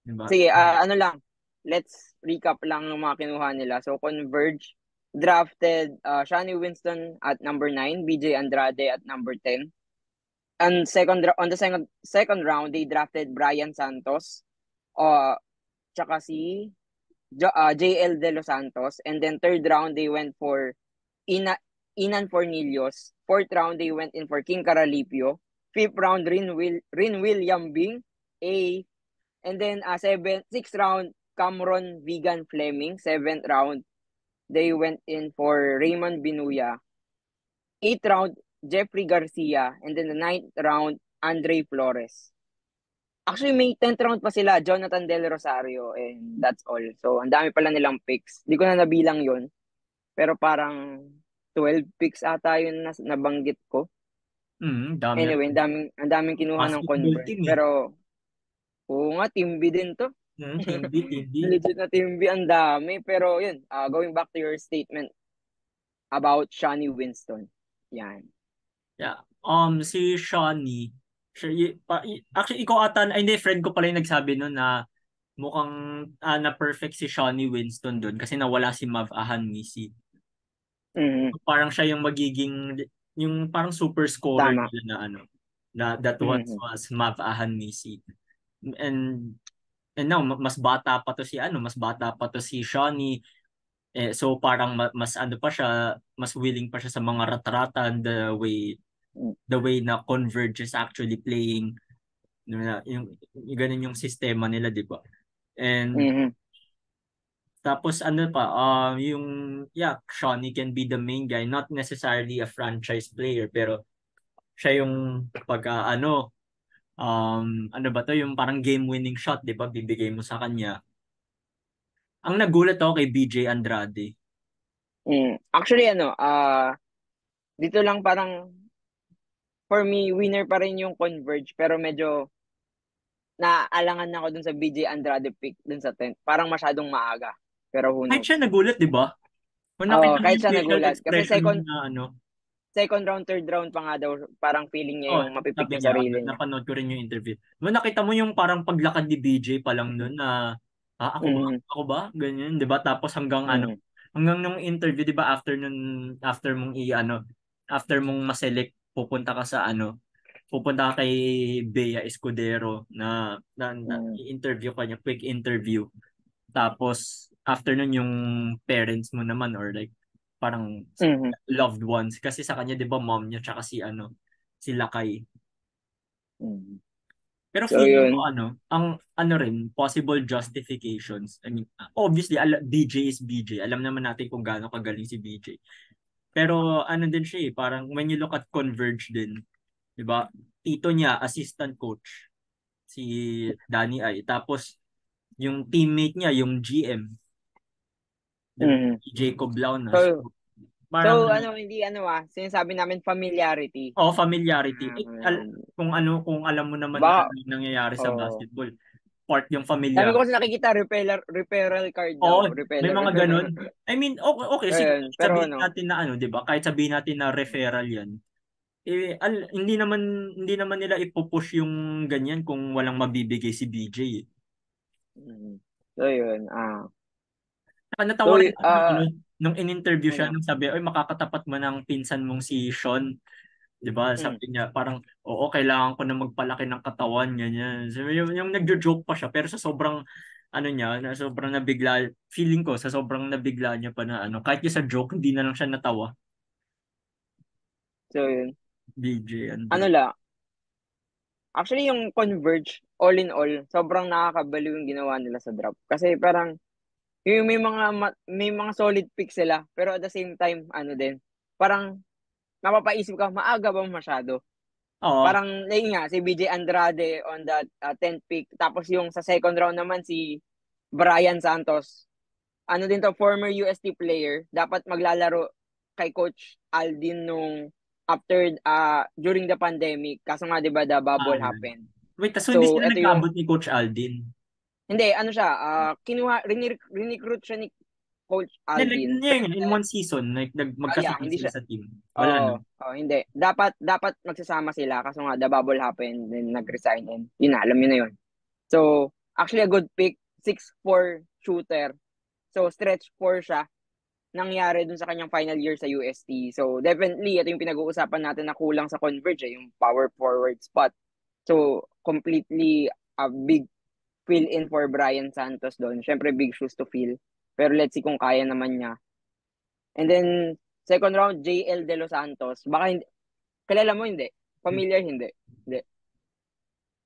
Speaker 1: Diba?
Speaker 2: Sige, let's recap lang ng mga kinuha nila. So Converge drafted Shawnee Winston at number 9, BJ Andrade at number 10. And on the second round, they drafted Brian Santos, tsaka si JL De Los Santos. And then third round, they went for Inan Fornillos. Fourth round, they went in for King Caralipio. Fifth round, Rin William Bing. And then sixth round, Cameron Vegan Fleming. Seventh round, they went in for Raymond Binuya. Eighth round, Jeffrey Garcia. And then the ninth round, Andre Flores. Actually, may 10th round pa sila, Jonathan Del Rosario, and that's all. So, ang dami pala nilang picks. Di ko na nabilang yon, pero parang 12 picks ata yun na nabanggit ko.
Speaker 1: Dami.
Speaker 2: Anyway, ang daming kinuha ng Convert. Pero, oo nga, Team B din to.
Speaker 1: Team B.
Speaker 2: Legit na Team B, ang dami. Pero yun, going back to your statement about Shawnee Winston. Yan.
Speaker 1: Yeah. Si Shawnee, actually, ikaw ata, hindi, friend ko pala yung nagsabi nun na mukhang na perfect si Shawnee Winston doon kasi nawala si Mav Ahanmisi. Parang siya yung magiging, yung parang super scorer nila na that once
Speaker 2: Mhm.
Speaker 1: was Mav Ahanmisi. And now mas bata pa to si mas bata pa to si Shawnee. So parang mas ano pa siya, mas willing pa siya sa mga ratratan, the way na Converge is actually playing, yung ganun yung sistema nila, di ba? And
Speaker 2: Mhm.
Speaker 1: tapos ano pa, yung Shawnee can be the main guy, not necessarily a franchise player, pero siya yung pagka ano ba to, yung parang game winning shot, 'di ba? Bibigay mo sa kanya. Ang nagulat ako kay BJ Andrade.
Speaker 2: Actually, dito lang parang, for me, winner pa rin yung Converge, pero medyo naaalangan ako dun sa BJ Andrade pick dun sa 10th. Parang masyadong maaga. Pero who
Speaker 1: Kahit
Speaker 2: knows?
Speaker 1: siya nagulat, 'di ba? Kung
Speaker 2: Oo,
Speaker 1: nakita mo
Speaker 2: kahit
Speaker 1: yung
Speaker 2: siya
Speaker 1: facial
Speaker 2: nagulat. Kasi
Speaker 1: expression niya na
Speaker 2: second round, third round pa nga daw, parang feeling niya
Speaker 1: oh,
Speaker 2: yung mapipick
Speaker 1: sabi
Speaker 2: yung
Speaker 1: niya,
Speaker 2: sarili niya.
Speaker 1: napanood ko rin yung interview. Nung nakita mo yung parang paglakad ni BJ pa lang nun na, ako ba?
Speaker 2: Mhm.
Speaker 1: Ako ba? Ganyan, 'di ba? Tapos
Speaker 2: Mhm.
Speaker 1: hanggang nung interview, 'di ba, after mong after mong ma-select, pupunta ka sa pupunta ka kay Bea Escudero na
Speaker 2: Mhm.
Speaker 1: i-interview ka niya, quick interview. Tapos after nun yung parents mo naman or like parang
Speaker 2: Mhm.
Speaker 1: loved ones kasi sa kanya 'di ba mom niya tsaka si Lakay.
Speaker 2: Mhm.
Speaker 1: Pero
Speaker 2: So,
Speaker 1: feeling ko
Speaker 2: yun.
Speaker 1: ang rin possible justifications. I mean, obviously BJ is BJ. Alam naman natin kung gaano kagaling si BJ. Pero ano din siya parang when you look at Converge din, 'di ba? Tito niya assistant coach si Danny Ay. Tapos yung teammate niya, yung GM, 'di ba?
Speaker 2: Mhm.
Speaker 1: Si Jacob Launa.
Speaker 2: So,
Speaker 1: Parang
Speaker 2: hindi sinasabi namin familiarity.
Speaker 1: familiarity.
Speaker 2: Um,
Speaker 1: Kung alam mo naman na
Speaker 2: baka,
Speaker 1: ano yung nangyayari sa
Speaker 2: oh,
Speaker 1: basketball, part yung
Speaker 2: dami ko
Speaker 1: familiar.
Speaker 2: kasi nakikita referral card daw.
Speaker 1: Oo, may
Speaker 2: Repeller.
Speaker 1: mga ganun. I mean, okay, okay sige,
Speaker 2: Ayun, pero
Speaker 1: sabihin natin na 'di ba? Kahit sabihin natin na referral 'yan. Hindi naman nila ipupush yung ganyan kung walang mabibigay si BJ.
Speaker 2: mm, so yun,
Speaker 1: Saka natawa
Speaker 2: so,
Speaker 1: rin ako nung in-interview siya,
Speaker 2: ano,
Speaker 1: nung sabi, "Oy, makakatapat mo ng pinsan mong si Sean." 'Di ba?
Speaker 2: mm,
Speaker 1: Sabi niya parang, "Oo, kailangan ko na magpalaki ng katawan," ganyan. So, yung nagjo-joke pa siya pero sa sobrang niya, na sobrang nabigla, feeling ko sa sobrang nabigla niya pa na kahit yung sa joke hindi na lang siya natawa.
Speaker 2: so yun.
Speaker 1: BJ
Speaker 2: Ano
Speaker 1: Andre.
Speaker 2: lang, actually yung Converge, all in all, sobrang nakakabaliw yung ginawa nila sa draft. Kasi parang, yung may mga solid picks sila, pero at the same time, din, parang, napapaisip ka, maaga ba masyado?
Speaker 1: Oo,
Speaker 2: Parang, yun nga, si BJ Andrade on that 10th pick. Tapos yung sa second round naman, si Brian Santos. Ano din to, former UST player. Dapat maglalaro kay Coach Aldin nung during the pandemic. Kaso nga, di ba, the bubble
Speaker 1: yan.
Speaker 2: happened.
Speaker 1: Wait, so hindi
Speaker 2: So,
Speaker 1: sila
Speaker 2: ito yung,
Speaker 1: nag-abot ni Coach Aldin?
Speaker 2: hindi, ano siya, rinrecruit siya ni Coach
Speaker 1: Hindi, like,
Speaker 2: Aldin.
Speaker 1: in one season, like,
Speaker 2: Yeah,
Speaker 1: magkasama
Speaker 2: hindi
Speaker 1: sila
Speaker 2: siya,
Speaker 1: sa team. Wala na.
Speaker 2: hindi. Dapat magsasama sila. Kaso nga, the bubble happened, then nag-resign, and yun na, alam yun na yun. So, actually a good pick, 6'4" shooter. So, stretch 4 siya. Nangyari dun sa kanyang final year sa UST. So, definitely, ito yung pinag-uusapan natin na kulang sa Converge, yung power forward spot. So, completely a big fill-in for Brian Santos doon. Syempre, big shoes to fill. Pero let's see kung kaya naman niya. And then, second round, JL De Los Santos. Baka hindi, kilala mo hindi? Familiar hindi? Hindi.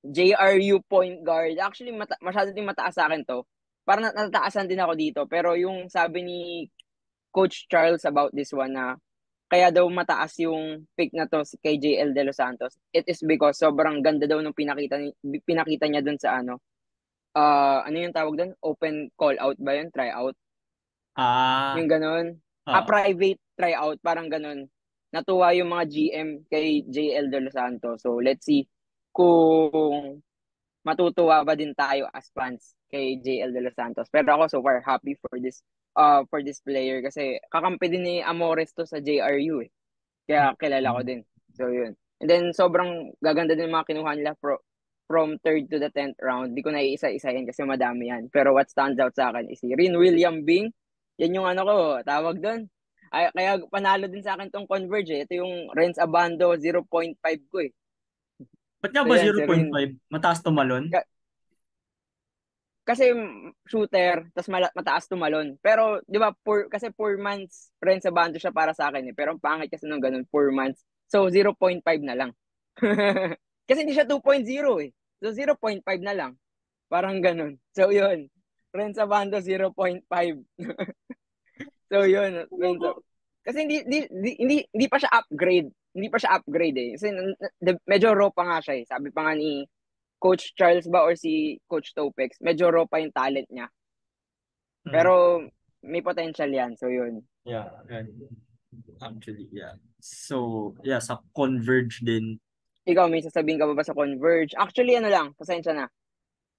Speaker 2: JRU point guard. Actually, masyado din mataas sa akin to. Parang natataasan din ako dito. Pero yung sabi ni Coach Charles about this one na kaya daw mataas yung pick na to kay JL De Los Santos, it is because sobrang ganda daw nung pinakita niya dun sa ano yung tawag dun? Open call out ba yun? Try out?
Speaker 1: Ah,
Speaker 2: Yung ganun.
Speaker 1: oo.
Speaker 2: Private tryout, parang ganun. Natuwa yung mga GM kay JL De Los Santos. So, let's see kung matutuwa ba din tayo as fans kay JL De Los Santos. Pero ako so far happy for this player kasi kakampi din ni Amores to sa JRU eh. Kaya kilala ko din. So yun. And then sobrang gaganda din yung mga kinuha nila from third to the 10th round. Di ko na iisa-isahin kasi madami yan. Pero what stands out sa akin is si Rin William Bing. Yan yung ano ko, tawag doon. Kaya panalo din sa akin tong Converge eh. Ito yung Renz Abando 0.5 ko eh.
Speaker 1: Ba't nga
Speaker 2: So
Speaker 1: ba
Speaker 2: yan, si Rin.
Speaker 1: 0.5? Mataas tumalon?
Speaker 2: Ka- Kasi shooter, tas mataas tumalon. Pero, di ba, kasi 4 months rin sa bando siya para sa akin eh. Pero ang pangit kasi nung ganun, 4 months. So, 0.5 na lang. Kasi hindi siya 2.0 eh. So, 0.5 na lang. Parang ganun. So, yun. Ren sa bando, 0.5. So, yun. Kasi hindi pa siya upgrade. Hindi pa siya upgrade eh. Kasi medyo raw pa nga siya eh. Sabi pa nga ni Coach Charles ba or si Coach Topex, medyo raw pa yung talent niya.
Speaker 1: Hmm.
Speaker 2: Pero may potential yan. So, yun.
Speaker 1: Yeah, actually, yeah. So, yeah, sa Converge din.
Speaker 2: Ikaw, may sasabihin ka ba sa Converge? Actually, ano lang, pasensya na.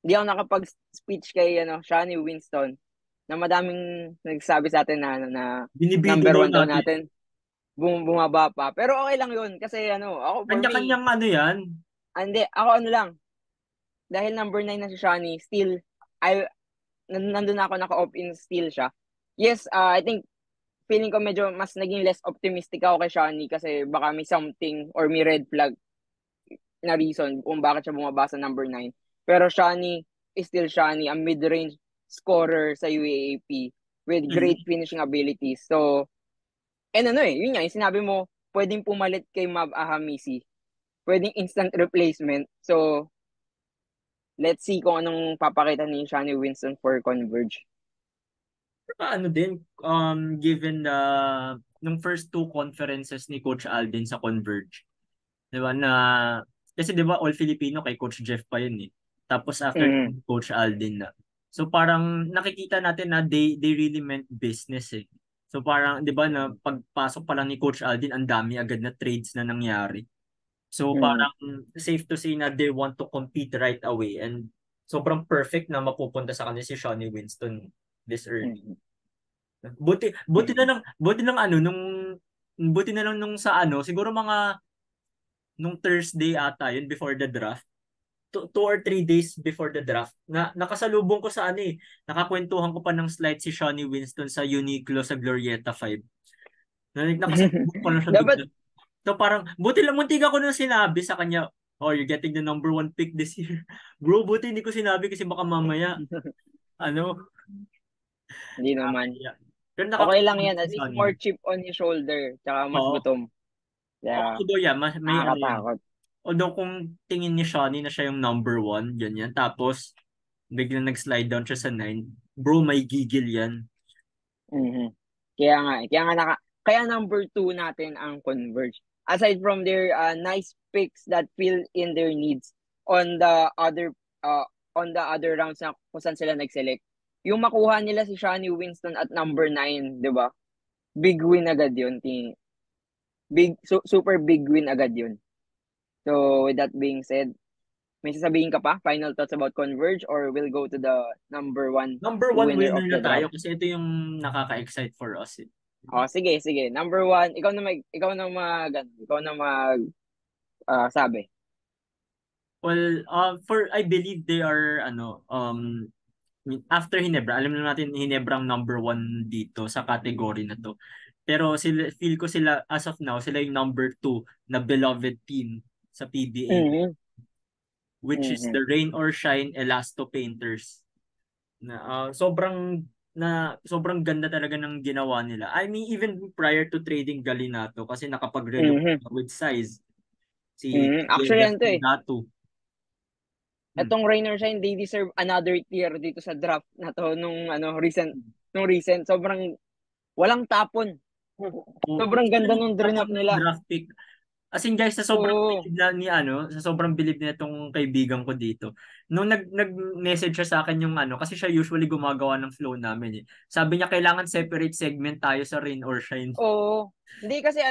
Speaker 2: Hindi ako nakapag-speech kay Shani Winston na madaming nagsabi sa atin na
Speaker 1: Binibida
Speaker 2: number
Speaker 1: daw
Speaker 2: one daw
Speaker 1: natin.
Speaker 2: natin. Bumaba pa. Pero okay lang yun. Kasi ako for me,
Speaker 1: Kanya-kanyang ano yan.
Speaker 2: hindi, ako ano lang. Dahil number 9 na si Shani, still, nandun na ako, naka-opt-in still siya. Yes, I think, feeling ko medyo mas naging less optimistic ako kay Shani kasi baka may something or may red flag na reason kung bakit siya bumaba sa number 9. Pero Shani is still Shani, a mid-range scorer sa UAAP with great finishing abilities. So, yun nga, yung sinabi mo, pwedeng pumalit kay Mab Ahamisi. Pwedeng instant replacement. So, let's see kung anong papakita ni Shani Winston for Converge.
Speaker 1: Ano din, given nung first two conferences ni Coach Alden sa Converge, di ba, kasi di ba all Filipino kay Coach Jeff pa yun eh. Tapos after
Speaker 2: Mm.
Speaker 1: Coach Alden na. So parang nakikita natin na they really meant business eh. So parang, di ba, na pagpasok pa lang ni Coach Alden, ang dami agad na trades na nangyari. So
Speaker 2: Mm.
Speaker 1: parang safe to say na they want to compete right away and sobrang perfect na mapupunta sa kanila si Shawnee Winston this early.
Speaker 2: Mm.
Speaker 1: Buti na lang buti na lang nung sa siguro mga nung Thursday ata yun before the draft. 2 or 3 days before the draft na nakasalubong ko sa nakakwentuhan ko pa ng slide si Shawnee Winston sa Uniqlo sa Glorieta 5. Nakasalubong ko lang siya
Speaker 2: Dapat,
Speaker 1: bigla. So parang, buti lang, muntik ako nung sinabi sa kanya, oh, you're getting the number 1 pick this year. Bro, buti hindi ko sinabi kasi baka mamaya, ano,
Speaker 2: hindi naman.
Speaker 1: yeah. Pero
Speaker 2: Okay lang
Speaker 1: nakakatawa
Speaker 2: yan.
Speaker 1: si
Speaker 2: At least more
Speaker 1: Sonny.
Speaker 2: chip on his shoulder. Tsaka mas
Speaker 1: Oo.
Speaker 2: gutom. Kaya,
Speaker 1: Although, yeah, may yan.
Speaker 2: nakakatakot.
Speaker 1: Although kung tingin ni Shawnee na siya yung number 1, ganyan. Tapos, biglang nag-slide down siya sa 9. Bro, may gigil yan.
Speaker 2: Mhm. Kaya nga, kaya number 2 natin ang Converge. Aside from their nice picks that fill in their needs on the other uh, rounds na kung saan sila nag-select. Yung makuha nila si Shani Winston at number 9, 'di ba? Big win agad 'yun. Super big win agad 'yun. So with that being said, may sasabihin ka pa? Final thoughts about Converge or we'll go to the number 1
Speaker 1: Number 1
Speaker 2: winner
Speaker 1: winner
Speaker 2: of
Speaker 1: na
Speaker 2: the
Speaker 1: tayo
Speaker 2: draft?
Speaker 1: kasi ito yung nakaka-excite for us.
Speaker 2: Oh, sige. Number 1, ikaw na sabi.
Speaker 1: Well, I believe they are, after Hinebra, alam na natin Hinebra ang number 1 dito sa category na to. Pero feel ko sila, as of now, sila yung number 2 na beloved team sa PBA,
Speaker 2: Mhm.
Speaker 1: which is
Speaker 2: Mhm.
Speaker 1: the Rain or Shine Elasto Painters. Sobrang ganda talaga ng ginawa nila. I mean, even prior to trading Galinato, kasi nakapag-reload
Speaker 2: Mhm.
Speaker 1: with size si
Speaker 2: Mhm. Actually,
Speaker 1: Jeff
Speaker 2: ano to eh.
Speaker 1: Datu.
Speaker 2: Itong Rainer Shine, they deserve another tier dito sa draft na to nung recent. Sobrang walang tapon. Sobrang
Speaker 1: Sila
Speaker 2: ganda
Speaker 1: yung
Speaker 2: nung
Speaker 1: top
Speaker 2: drinap
Speaker 1: one
Speaker 2: nila.
Speaker 1: draft pick. As in guys,
Speaker 2: Oo.
Speaker 1: sa sobrang bilib na itong kaibigan ko dito. Nung nag-message siya sa akin yung kasi siya usually gumagawa ng flow namin eh. Sabi niya kailangan separate segment tayo sa Rain or Shine.
Speaker 2: Oo. Hindi kasi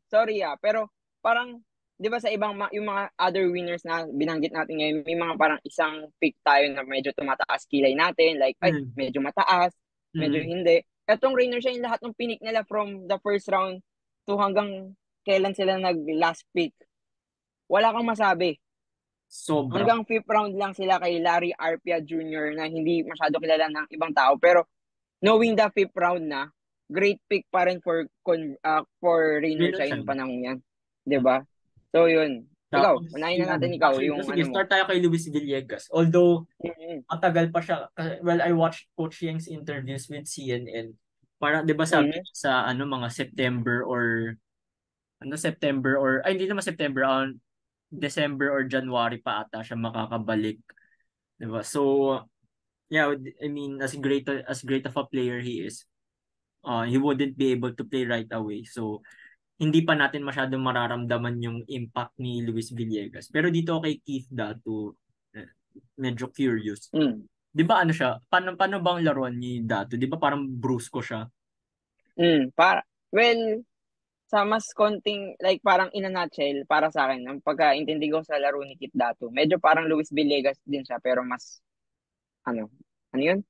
Speaker 2: sorry pero parang 'di ba sa yung mga other winners na binanggit natin ngayon, may mga parang isang pick tayo na medyo tumataas kilay natin, like ay
Speaker 1: Hmm.
Speaker 2: medyo mataas, medyo
Speaker 1: Hmm.
Speaker 2: hindi. Etong Rainer siya yung lahat ng pinik nila from the first round to hanggang kailan sila nag last pick. Wala kang masabi.
Speaker 1: Sobra.
Speaker 2: Hanggang fifth round lang sila kay Larry Arpia Jr. na hindi masyado kilala ng ibang tao, pero knowing the fifth round na, great pick pa rin for
Speaker 1: Rain
Speaker 2: Rainer
Speaker 1: or
Speaker 2: siya yung
Speaker 1: Shine.
Speaker 2: panahon yan. 'Di ba? So yun. Ikaw,
Speaker 1: Tapos,
Speaker 2: unahin na natin ikaw,
Speaker 1: actually,
Speaker 2: yung
Speaker 1: sige,
Speaker 2: ano mo.
Speaker 1: start tayo kay Luis Villegas. Although,
Speaker 2: Mm-mm.
Speaker 1: matagal pa siya. Well, I watched Coach Yeng's interviews with CNN. Para, di ba sabi
Speaker 2: Mm-hmm.
Speaker 1: sa ano mga September or September or ay hindi naman September, December or January pa ata siya makakabalik, 'di ba? So, yeah, I mean as great of a player he is, he wouldn't be able to play right away. So, hindi pa natin masyadong mararamdaman yung impact ni Luis Villegas. Pero dito kay Keith Datu, medyo curious.
Speaker 2: Mm.
Speaker 1: 'Di ba ano siya? Paano bang laruan ni Datu? 'Di ba parang brusco siya?
Speaker 2: Well, sa mas konting, like parang in a nutshell, para sa akin, ang pagkaintindi ko sa laro ni Kit Datu, medyo parang Luis Villegas din siya, pero mas, ano, ano yun?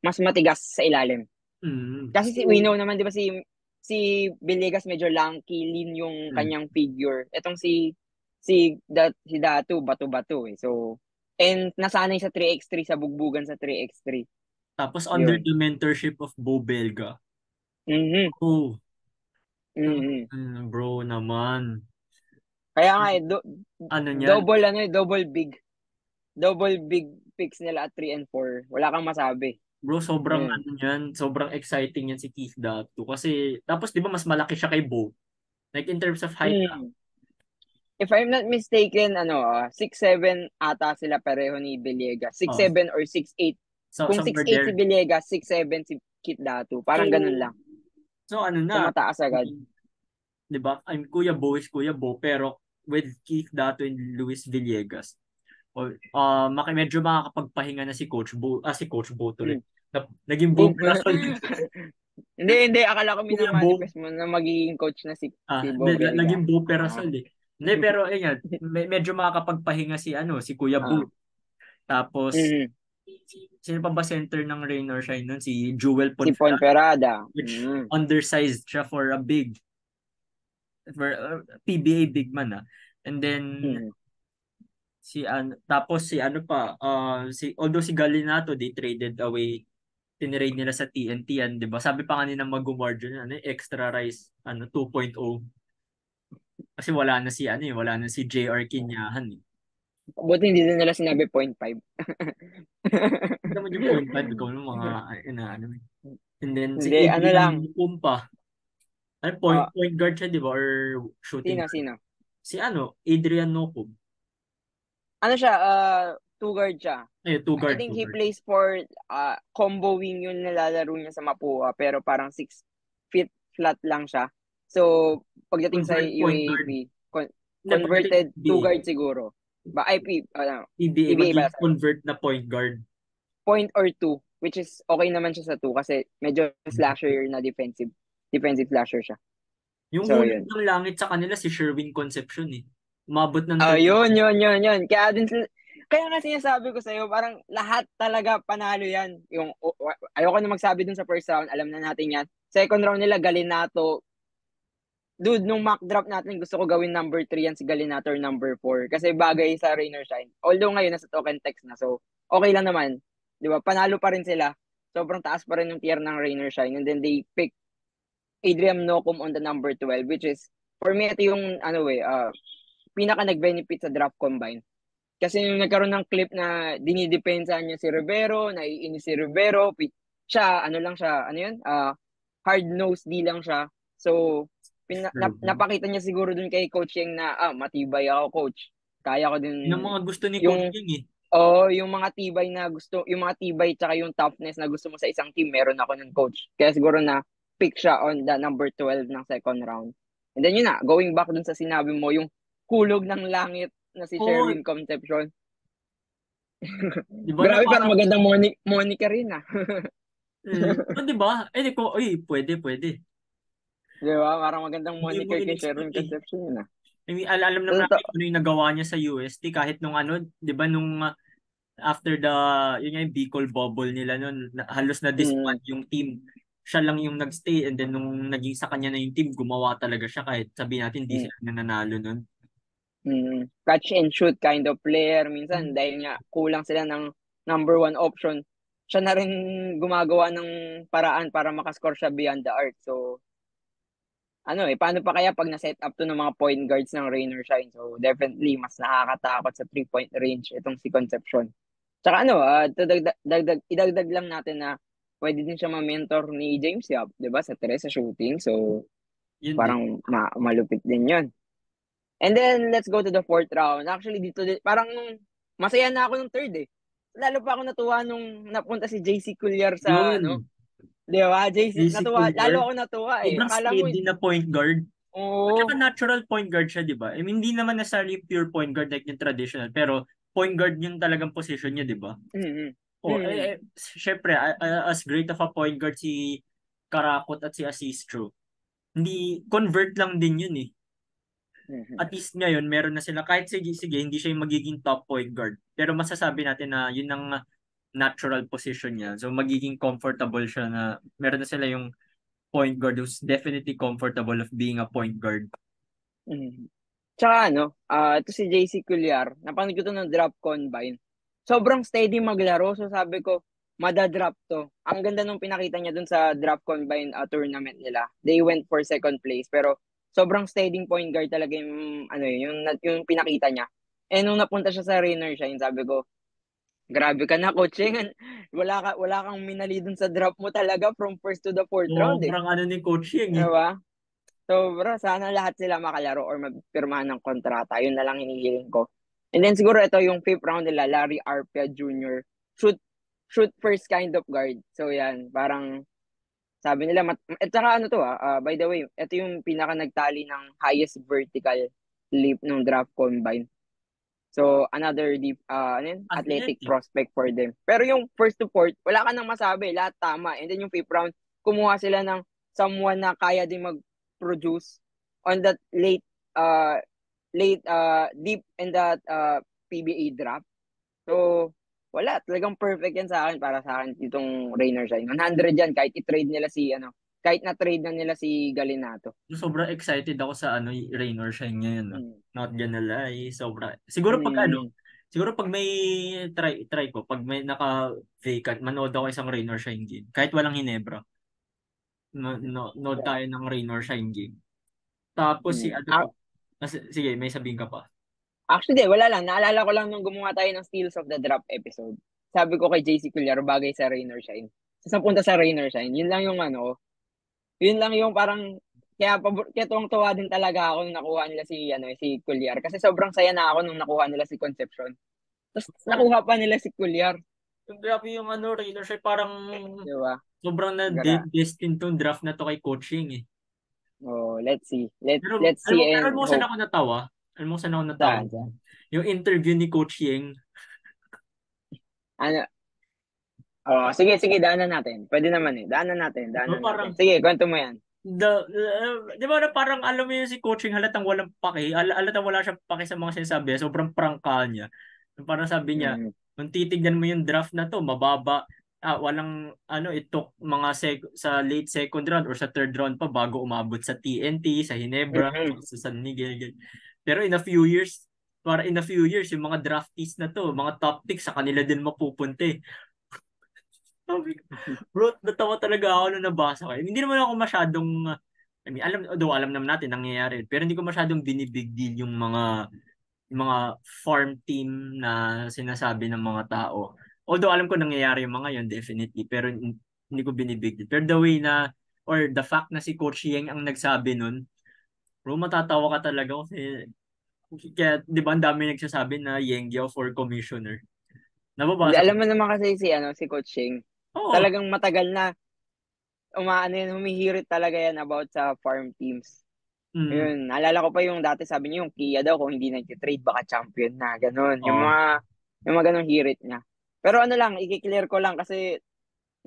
Speaker 2: Mas matigas sa ilalim. Kasi si
Speaker 1: So,
Speaker 2: we know naman, di ba si Villegas medyo lanky, lean yung
Speaker 1: mm.
Speaker 2: kanyang figure. Etong si Datu, bato-bato eh. So, and nasanay sa 3x3, sa bugbugan sa 3x3.
Speaker 1: Tapos under
Speaker 2: Yun.
Speaker 1: the mentorship of Bo Belga.
Speaker 2: Mhm.
Speaker 1: Oh,
Speaker 2: Mhm.
Speaker 1: bro naman.
Speaker 2: Kaya nga eh,
Speaker 1: Ano niyan?
Speaker 2: double big. Double big picks nila at 3 and 4. Wala kang masabi.
Speaker 1: Bro, sobrang
Speaker 2: Ayun.
Speaker 1: ano niyan, sobrang exciting yan si Keith Datu. Kasi, tapos di ba mas malaki siya kay Bo? Like in terms of height,
Speaker 2: Mm. If I'm not mistaken, 6'7" ata sila pareho ni Villegas.
Speaker 1: oh,
Speaker 2: 6'7" or 6'8".
Speaker 1: so
Speaker 2: Kung
Speaker 1: somewhere
Speaker 2: 6'8" si
Speaker 1: there.
Speaker 2: Villegas, 6'7" si Kit Datu.
Speaker 1: So,
Speaker 2: Parang ganun lang.
Speaker 1: so ano
Speaker 2: So
Speaker 1: na,
Speaker 2: mataas agad.
Speaker 1: di ba? I'm Kuya Bo is Kuya Bo, pero with Keith Datu and Luis Villegas, medyo makakapagpahinga na si Coach Bo tuloy.
Speaker 2: Mm.
Speaker 1: Naging Bo
Speaker 2: Boom.
Speaker 1: Perasol.
Speaker 2: Hindi. Akala ko
Speaker 1: Kuya Bo.
Speaker 2: minamanifest mo na magiging coach na si
Speaker 1: Hindi,
Speaker 2: Bobelga.
Speaker 1: naging Bo
Speaker 2: Ah.
Speaker 1: Perasol eh. Hindi, pero ayun, medyo makakapagpahinga si Kuya
Speaker 2: Ah.
Speaker 1: Bo. Tapos,
Speaker 2: Mhm.
Speaker 1: sino pa ba center ng Rain or Shine nun? Si Jewel
Speaker 2: Si
Speaker 1: Ponferrada,
Speaker 2: Ponferrada.
Speaker 1: which
Speaker 2: Mm.
Speaker 1: undersized siya for a PBA big man ah. And then,
Speaker 2: Mm.
Speaker 1: tapos si ano pa, although si Galinato, they traded away, tinrade nila sa TNT yan, di ba? Sabi pa nga ni ng Magumard yun, extra rice, 2.0. Kasi wala na si JR Kinyahan eh.
Speaker 2: Buti hindi din nila sinabi 0.5.
Speaker 1: Hindi naman yung point 5, ikaw ng mga, ano. And then, si
Speaker 2: Hindi, ano
Speaker 1: Adrian
Speaker 2: lang.
Speaker 1: Pumpa. Ano,
Speaker 2: Ah,
Speaker 1: point guard siya, di ba? Or shooting guard.
Speaker 2: sino?
Speaker 1: Si Adrian Nocum.
Speaker 2: Ano siya, two guard siya.
Speaker 1: Ay, two
Speaker 2: I
Speaker 1: guard,
Speaker 2: think
Speaker 1: two
Speaker 2: he
Speaker 1: guard.
Speaker 2: plays for combo wing yung nilalaro niya sa Mapua, pero parang 6 feet flat lang siya. So, pagdating sa
Speaker 1: Convert point guard.
Speaker 2: UAP,
Speaker 1: Hindi, pagdating
Speaker 2: converted two
Speaker 1: PBA.
Speaker 2: guard siguro. Ba,
Speaker 1: PBA,
Speaker 2: PBA pala,
Speaker 1: magiging
Speaker 2: sorry.
Speaker 1: convert na point guard.
Speaker 2: Point or two, which is okay naman siya sa two kasi medyo slasher na defensive slasher siya.
Speaker 1: Yung
Speaker 2: So,
Speaker 1: hulog
Speaker 2: yun.
Speaker 1: ng langit sa kanila, si Sherwin Concepcion eh. Umabot ng
Speaker 2: Yun,
Speaker 1: 30.
Speaker 2: yun, yun, yun. Kaya nga sinasabi ko sa'yo, parang lahat talaga panalo yan. Ayoko na magsabi dun sa first round, alam na natin yan. Second round nila, Galinato. Dude, nung mock drop natin, gusto ko gawin number 3 yan si Galinato or number 4. Kasi bagay sa Rain or Shine. Although ngayon, nasa token text na. So, okay lang naman. Di ba? Panalo pa rin sila. Sobrang taas pa rin yung tier ng Rain or Shine. And then they pick Adrian Nocum on the number 12, which is, for me, ito yung, pinaka nag-benefit sa draft combine. Kasi yung nagkaroon ng clip na dinidepensahan niya si Rivero, naiinis si Rivero, siya, ano yun? Hard-nosed D lang siya. So, napakita niya siguro dun kay Coach Yang na, matibay ako, Coach. Kaya ko din,
Speaker 1: Yun ang mga gusto ni Coach
Speaker 2: yung,
Speaker 1: King eh.
Speaker 2: yung mga tibay na gusto, yung mga tibay tsaka yung toughness na gusto mo sa isang team, meron ako ng Coach. Kaya siguro na pick siya on the number 12 ng second round. And then yun na, going back dun sa sinabi mo, yung hulog ng langit na si
Speaker 1: Oo,
Speaker 2: Sherwin Concepcion.
Speaker 1: di ba na
Speaker 2: Grabe, parang
Speaker 1: parang,
Speaker 2: magandang Monica rin ah.
Speaker 1: di ba? Pwede.
Speaker 2: Di ba? Parang magandang
Speaker 1: Hindi mo
Speaker 2: Monica kay Sherwin
Speaker 1: in-expect eh.
Speaker 2: Concepcion yun ah.
Speaker 1: I mean, alam naman
Speaker 2: Totoo.
Speaker 1: natin kung ano yung nagawa niya sa UST kahit nung di ba nung after yun nga yung Bicol bubble nila nun, halos na
Speaker 2: Mm,
Speaker 1: disband yung team. Siya lang yung nagstay and then nung naging sa kanya na yung team, gumawa talaga siya kahit sabi natin di
Speaker 2: mm,
Speaker 1: sila nananalo nun.
Speaker 2: Catch and shoot kind of player. Minsan, dahil nga kulang sila ng number 1 option, siya na rin gumagawa ng paraan para makascore siya beyond the arc. So, paano pa kaya pag na-set up to ng mga point guards ng Rain or Shine? So, definitely, mas nakakatakot sa 3-point range itong si Concepcion. Tsaka idagdag lang natin na pwede din siya ma-mentor ni James Yap, di ba, sa tres sa shooting. So,
Speaker 1: Yun din.
Speaker 2: parang malupit din yun. And then, let's go to the fourth round. Actually, parang masaya na ako nung third eh. Lalo pa ako natuwa nung napunta si JC Culliar sa,
Speaker 1: Yun.
Speaker 2: di ba? JC,
Speaker 1: Basic
Speaker 2: natuwa, lalo
Speaker 1: guard.
Speaker 2: ako natuwa eh.
Speaker 1: Sobrang
Speaker 2: Akala mo,
Speaker 1: steady na point guard. At saka
Speaker 2: oo,
Speaker 1: natural point guard siya, di ba? I mean, hindi naman necessarily pure point guard like yung traditional, pero point guard yung talagang position niya, di ba?
Speaker 2: mm,
Speaker 1: Oh, syempre, as great of a point guard si Karakot at si Asistro, hindi, convert lang din yun eh. At least ngayon, meron na sila, kahit sige, hindi siya yung magiging top point guard. Pero masasabi natin na yun ang natural position niya. So, magiging comfortable siya na meron na sila yung point guard who's definitely comfortable of being a point guard.
Speaker 2: Tsaka ito si JC Culliar, napanood ko to ng drop combine. Sobrang steady maglaro, so sabi ko, madadrop to. Ang ganda nung pinakita niya dun sa drop combine tournament nila. They went for second place, pero sobrang steady point guard talaga yung pinakita niya. Eh nung napunta siya sa Rain or Shine, sabi ko, grabe ka na, coaching. Wala kang minali dun sa drop mo talaga from first to the fourth round eh.
Speaker 1: Sobrang ni Coach Yeng eh.
Speaker 2: Diba? So, bro, sana lahat sila makalaro or magpirmahan ng kontrata. Yun na lang hinihiling ko. And then siguro ito yung fifth round nila, Larry Arpia Jr. Shoot first kind of guard. So yan, parang sabi nila, at saka by the way, ito yung pinaka nagtali ng highest vertical leap ng draft combine. So, another deep, athletic prospect for them. Pero yung first to fourth, wala ka nang masabi, lahat tama. And then yung fifth round, kumuha sila ng someone na kaya din mag-produce on that deep in that PBA draft. So, wala. Talagang perfect yan sa akin para sa akin itong Rain or Shine. 100 yan kahit i-trade nila kahit na-trade na nila si Galinato.
Speaker 1: Sobrang excited ako sa Rain or Shine ngayon. No? Not gonna lie. Siguro pag may try ko, pag may naka-vacant, manood ako isang Rain or Shine game. Kahit walang Hinebra. Nood tayo ng Rain or Shine game. Tapos sige, may sabihin ka pa.
Speaker 2: Actually, wala lang. Naalala ko lang nung gumawa tayo ng Steals of the Drop episode. Sabi ko kay JC Culliar, bagay sa Rain or Shine. Sa punta sa Rain or Shine, yun lang yung parang, kaya tuwang-tuwa din talaga ako nung nakuha nila si Culliar. Kasi sobrang saya na ako nung nakuha nila si Concepcion. Tapos nakuha pa nila si Culliar.
Speaker 1: Grabe yung Rain or Shine, parang
Speaker 2: diba?
Speaker 1: Sobrang destined tong draft na to kay Coaching eh.
Speaker 2: Oh, let's see. Let's see
Speaker 1: Pero
Speaker 2: and
Speaker 1: mo saan ako natawa? Alam mo saan ako natawa? Yung interview ni Coach Yeng.
Speaker 2: Sige, daanan natin. Pwede naman eh. Daanan natin. Natin. Sige, kwento mo yan.
Speaker 1: Di ba na parang alam mo yun si Coaching halatang walang paki. Halatang wala siyang paki sa mga sinasabi. Sobrang prangka niya. Parang sabi niya, kung titignan mo yung draft na to, mababa. Walang it took mga sa late second round or sa third round pa bago umabot sa TNT, sa Hinebra, sa San Miguel. Pero in a few years, yung mga draftees na to, mga top picks, sa kanila din mapupunta eh. Bro, natawa talaga ako nung nabasa ko. Hindi naman ako masyadong, alam naman natin nangyayari, pero hindi ko masyadong binibig deal yung mga farm team na sinasabi ng mga tao. Although alam ko nangyayari yung mga yun, definitely, pero hindi ko binibig deal. Pero the way na, or the fact na si Coach Yeng ang nagsabi nun, bro, matatawa ka talaga kasi kaya, di ba, ang dami nagsasabi na Yengyao for commissioner. Nababasa
Speaker 2: alam mo naman kasi si Coach Yeng, talagang matagal na humihirit talaga yan about sa farm teams. Yun, naalala ko pa yung dati sabi niya yung Kia daw kung hindi nag-trade baka champion na, ganun. Yung mga ganun hirit niya. Pero i-clear ko lang kasi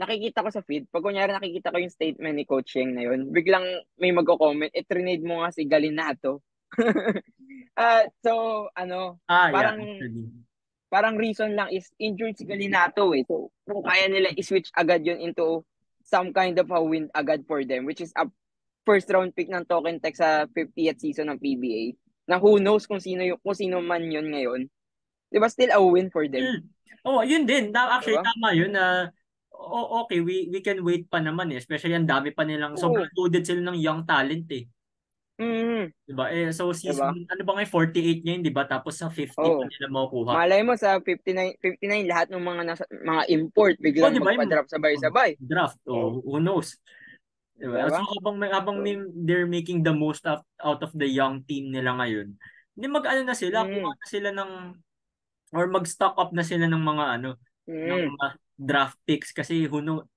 Speaker 2: nakikita ko sa feed, pag kunyari nakikita ko yung statement ni Coach Yeng na yun, biglang may magko-comment, trinade mo nga si Galinato. Parang reason lang is injured si Galinato eh. So, kung kaya nila i-switch agad yun into some kind of a win agad for them, which is a first round pick ng Token Tech sa 50th season ng PBA, na who knows kung sino man yun ngayon. Diba still a win for them?
Speaker 1: Yun din. Actually, diba? Tama yun na okay, we can wait pa naman eh. Especially ang dami pa nilang, sobrang loaded sila ng young talent eh.
Speaker 2: Mm,
Speaker 1: Diba? So
Speaker 2: diba?
Speaker 1: season, ano ba ngayon, 48 ngayon, diba? Tapos sa 50 pa
Speaker 2: Oh.
Speaker 1: nila makukuha.
Speaker 2: Malay mo sa 59 lahat ng mga import
Speaker 1: Oh,
Speaker 2: biglang
Speaker 1: diba? Yung
Speaker 2: magpa-drop sabay-sabay.
Speaker 1: draft,
Speaker 2: Oh,
Speaker 1: who knows? Diba? So
Speaker 2: diba?
Speaker 1: they're making the most out of the young team nila ngayon. Hindi mag-ano na sila, kuha
Speaker 2: Mm,
Speaker 1: na sila ng or mag-stock up na sila ng mga ng
Speaker 2: mm,
Speaker 1: mga draft picks kasi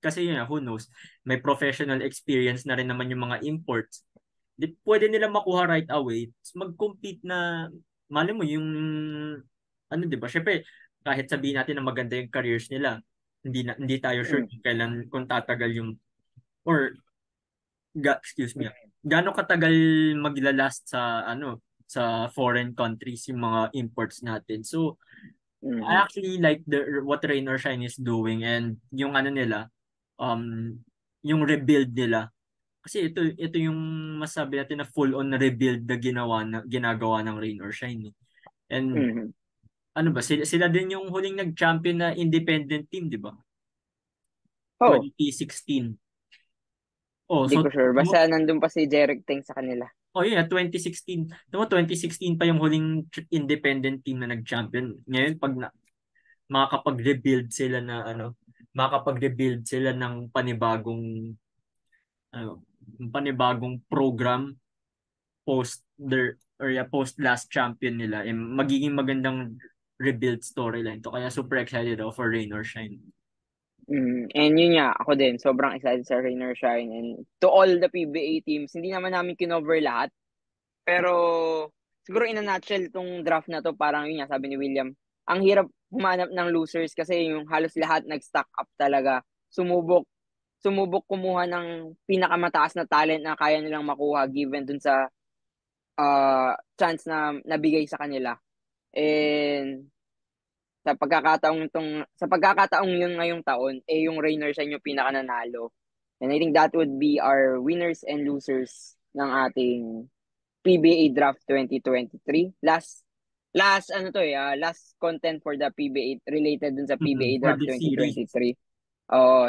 Speaker 1: kasi yun, who knows, may professional experience na rin naman yung mga imports. Pwede nila makuha right away. Mag-compete na mali mo yung 'di ba? Syempre kahit sabihin natin na maganda yung careers nila, hindi tayo sure
Speaker 2: mm,
Speaker 1: kung tatagal yung or excuse me.
Speaker 2: mm,
Speaker 1: Gaano katagal maglalast sa foreign countries yung mga imports natin. So I
Speaker 2: mm,
Speaker 1: actually like what Rain or Shine is doing and yung nila um yung rebuild nila kasi ito yung masabi natin na full on rebuild na ginagawa ng Rain or Shine. And
Speaker 2: mm.
Speaker 1: ano ba sila din yung huling nag-champion na independent team, di ba?
Speaker 2: Oh,
Speaker 1: 2016. Oh,
Speaker 2: di
Speaker 1: so
Speaker 2: ko sure. Basta nandun pa si Jeric Teng sa kanila.
Speaker 1: yeah, 2016. 2016 pa yung huling independent team na nag-champion. Ngayon pag makakapag-rebuild sila na makakapag-rebuild sila ng panibagong program post last champion nila, magiging magandang rebuild storyline to, kaya super excited ako for Rain or Shine.
Speaker 2: And yun nga, ako din, sobrang excited sa Rain or Shine. And to all the PBA teams, hindi naman namin kinover lahat. Pero siguro in a nutshell, tong draft na to, parang yun nga, sabi ni William, ang hirap humanap ng losers kasi yung halos lahat nag-stack up talaga. Sumubok kumuha ng pinakamataas na talent na kaya nilang makuha given dun sa chance na nabigay sa kanila. And sa pagkakataong yun ngayong taon, yung Rainer sa inyo pinaka nanalo. And I think that would be our winners and losers ng ating PBA Draft 2023. Last content for the PBA related dun sa PBA
Speaker 1: For
Speaker 2: Draft
Speaker 1: the series.
Speaker 2: 2023.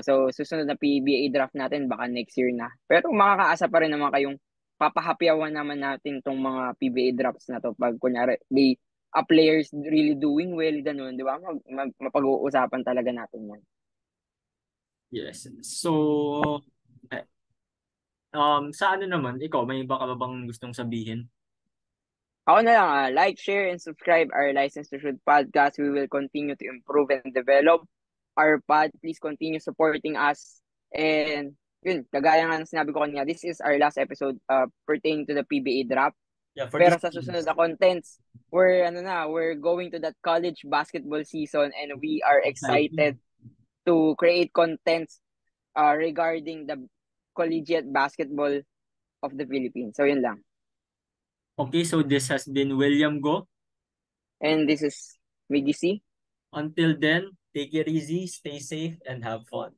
Speaker 2: So susunod na PBA draft natin baka next year na. Pero makakaasa pa rin naman kayong papahapyawan naman natin tong mga PBA drafts na to pag kunyari players really doing well ganun, di ba? Mapag-uusapan talaga natin 'yan.
Speaker 1: Yes. So eh, sa naman ikaw, may iba ka ba bang gustong sabihin?
Speaker 2: Ako na lang, like, share, and subscribe our License to Shoot podcast. We will continue to improve and develop our pod. Please continue supporting us. And yun, kagaya nga ng sinabi ko kanina, this is our last episode pertaining to the PBA draft.
Speaker 1: Yeah, for
Speaker 2: Pero
Speaker 1: this
Speaker 2: sa susunod
Speaker 1: series.
Speaker 2: na contents, we're going to that college basketball season and we are excited
Speaker 1: Exciting.
Speaker 2: to create contents regarding the collegiate basketball of the Philippines. So yun lang.
Speaker 1: Okay, so this has been William Go.
Speaker 2: And this is Miggy C.
Speaker 1: Until then, take it easy, stay safe, and have fun.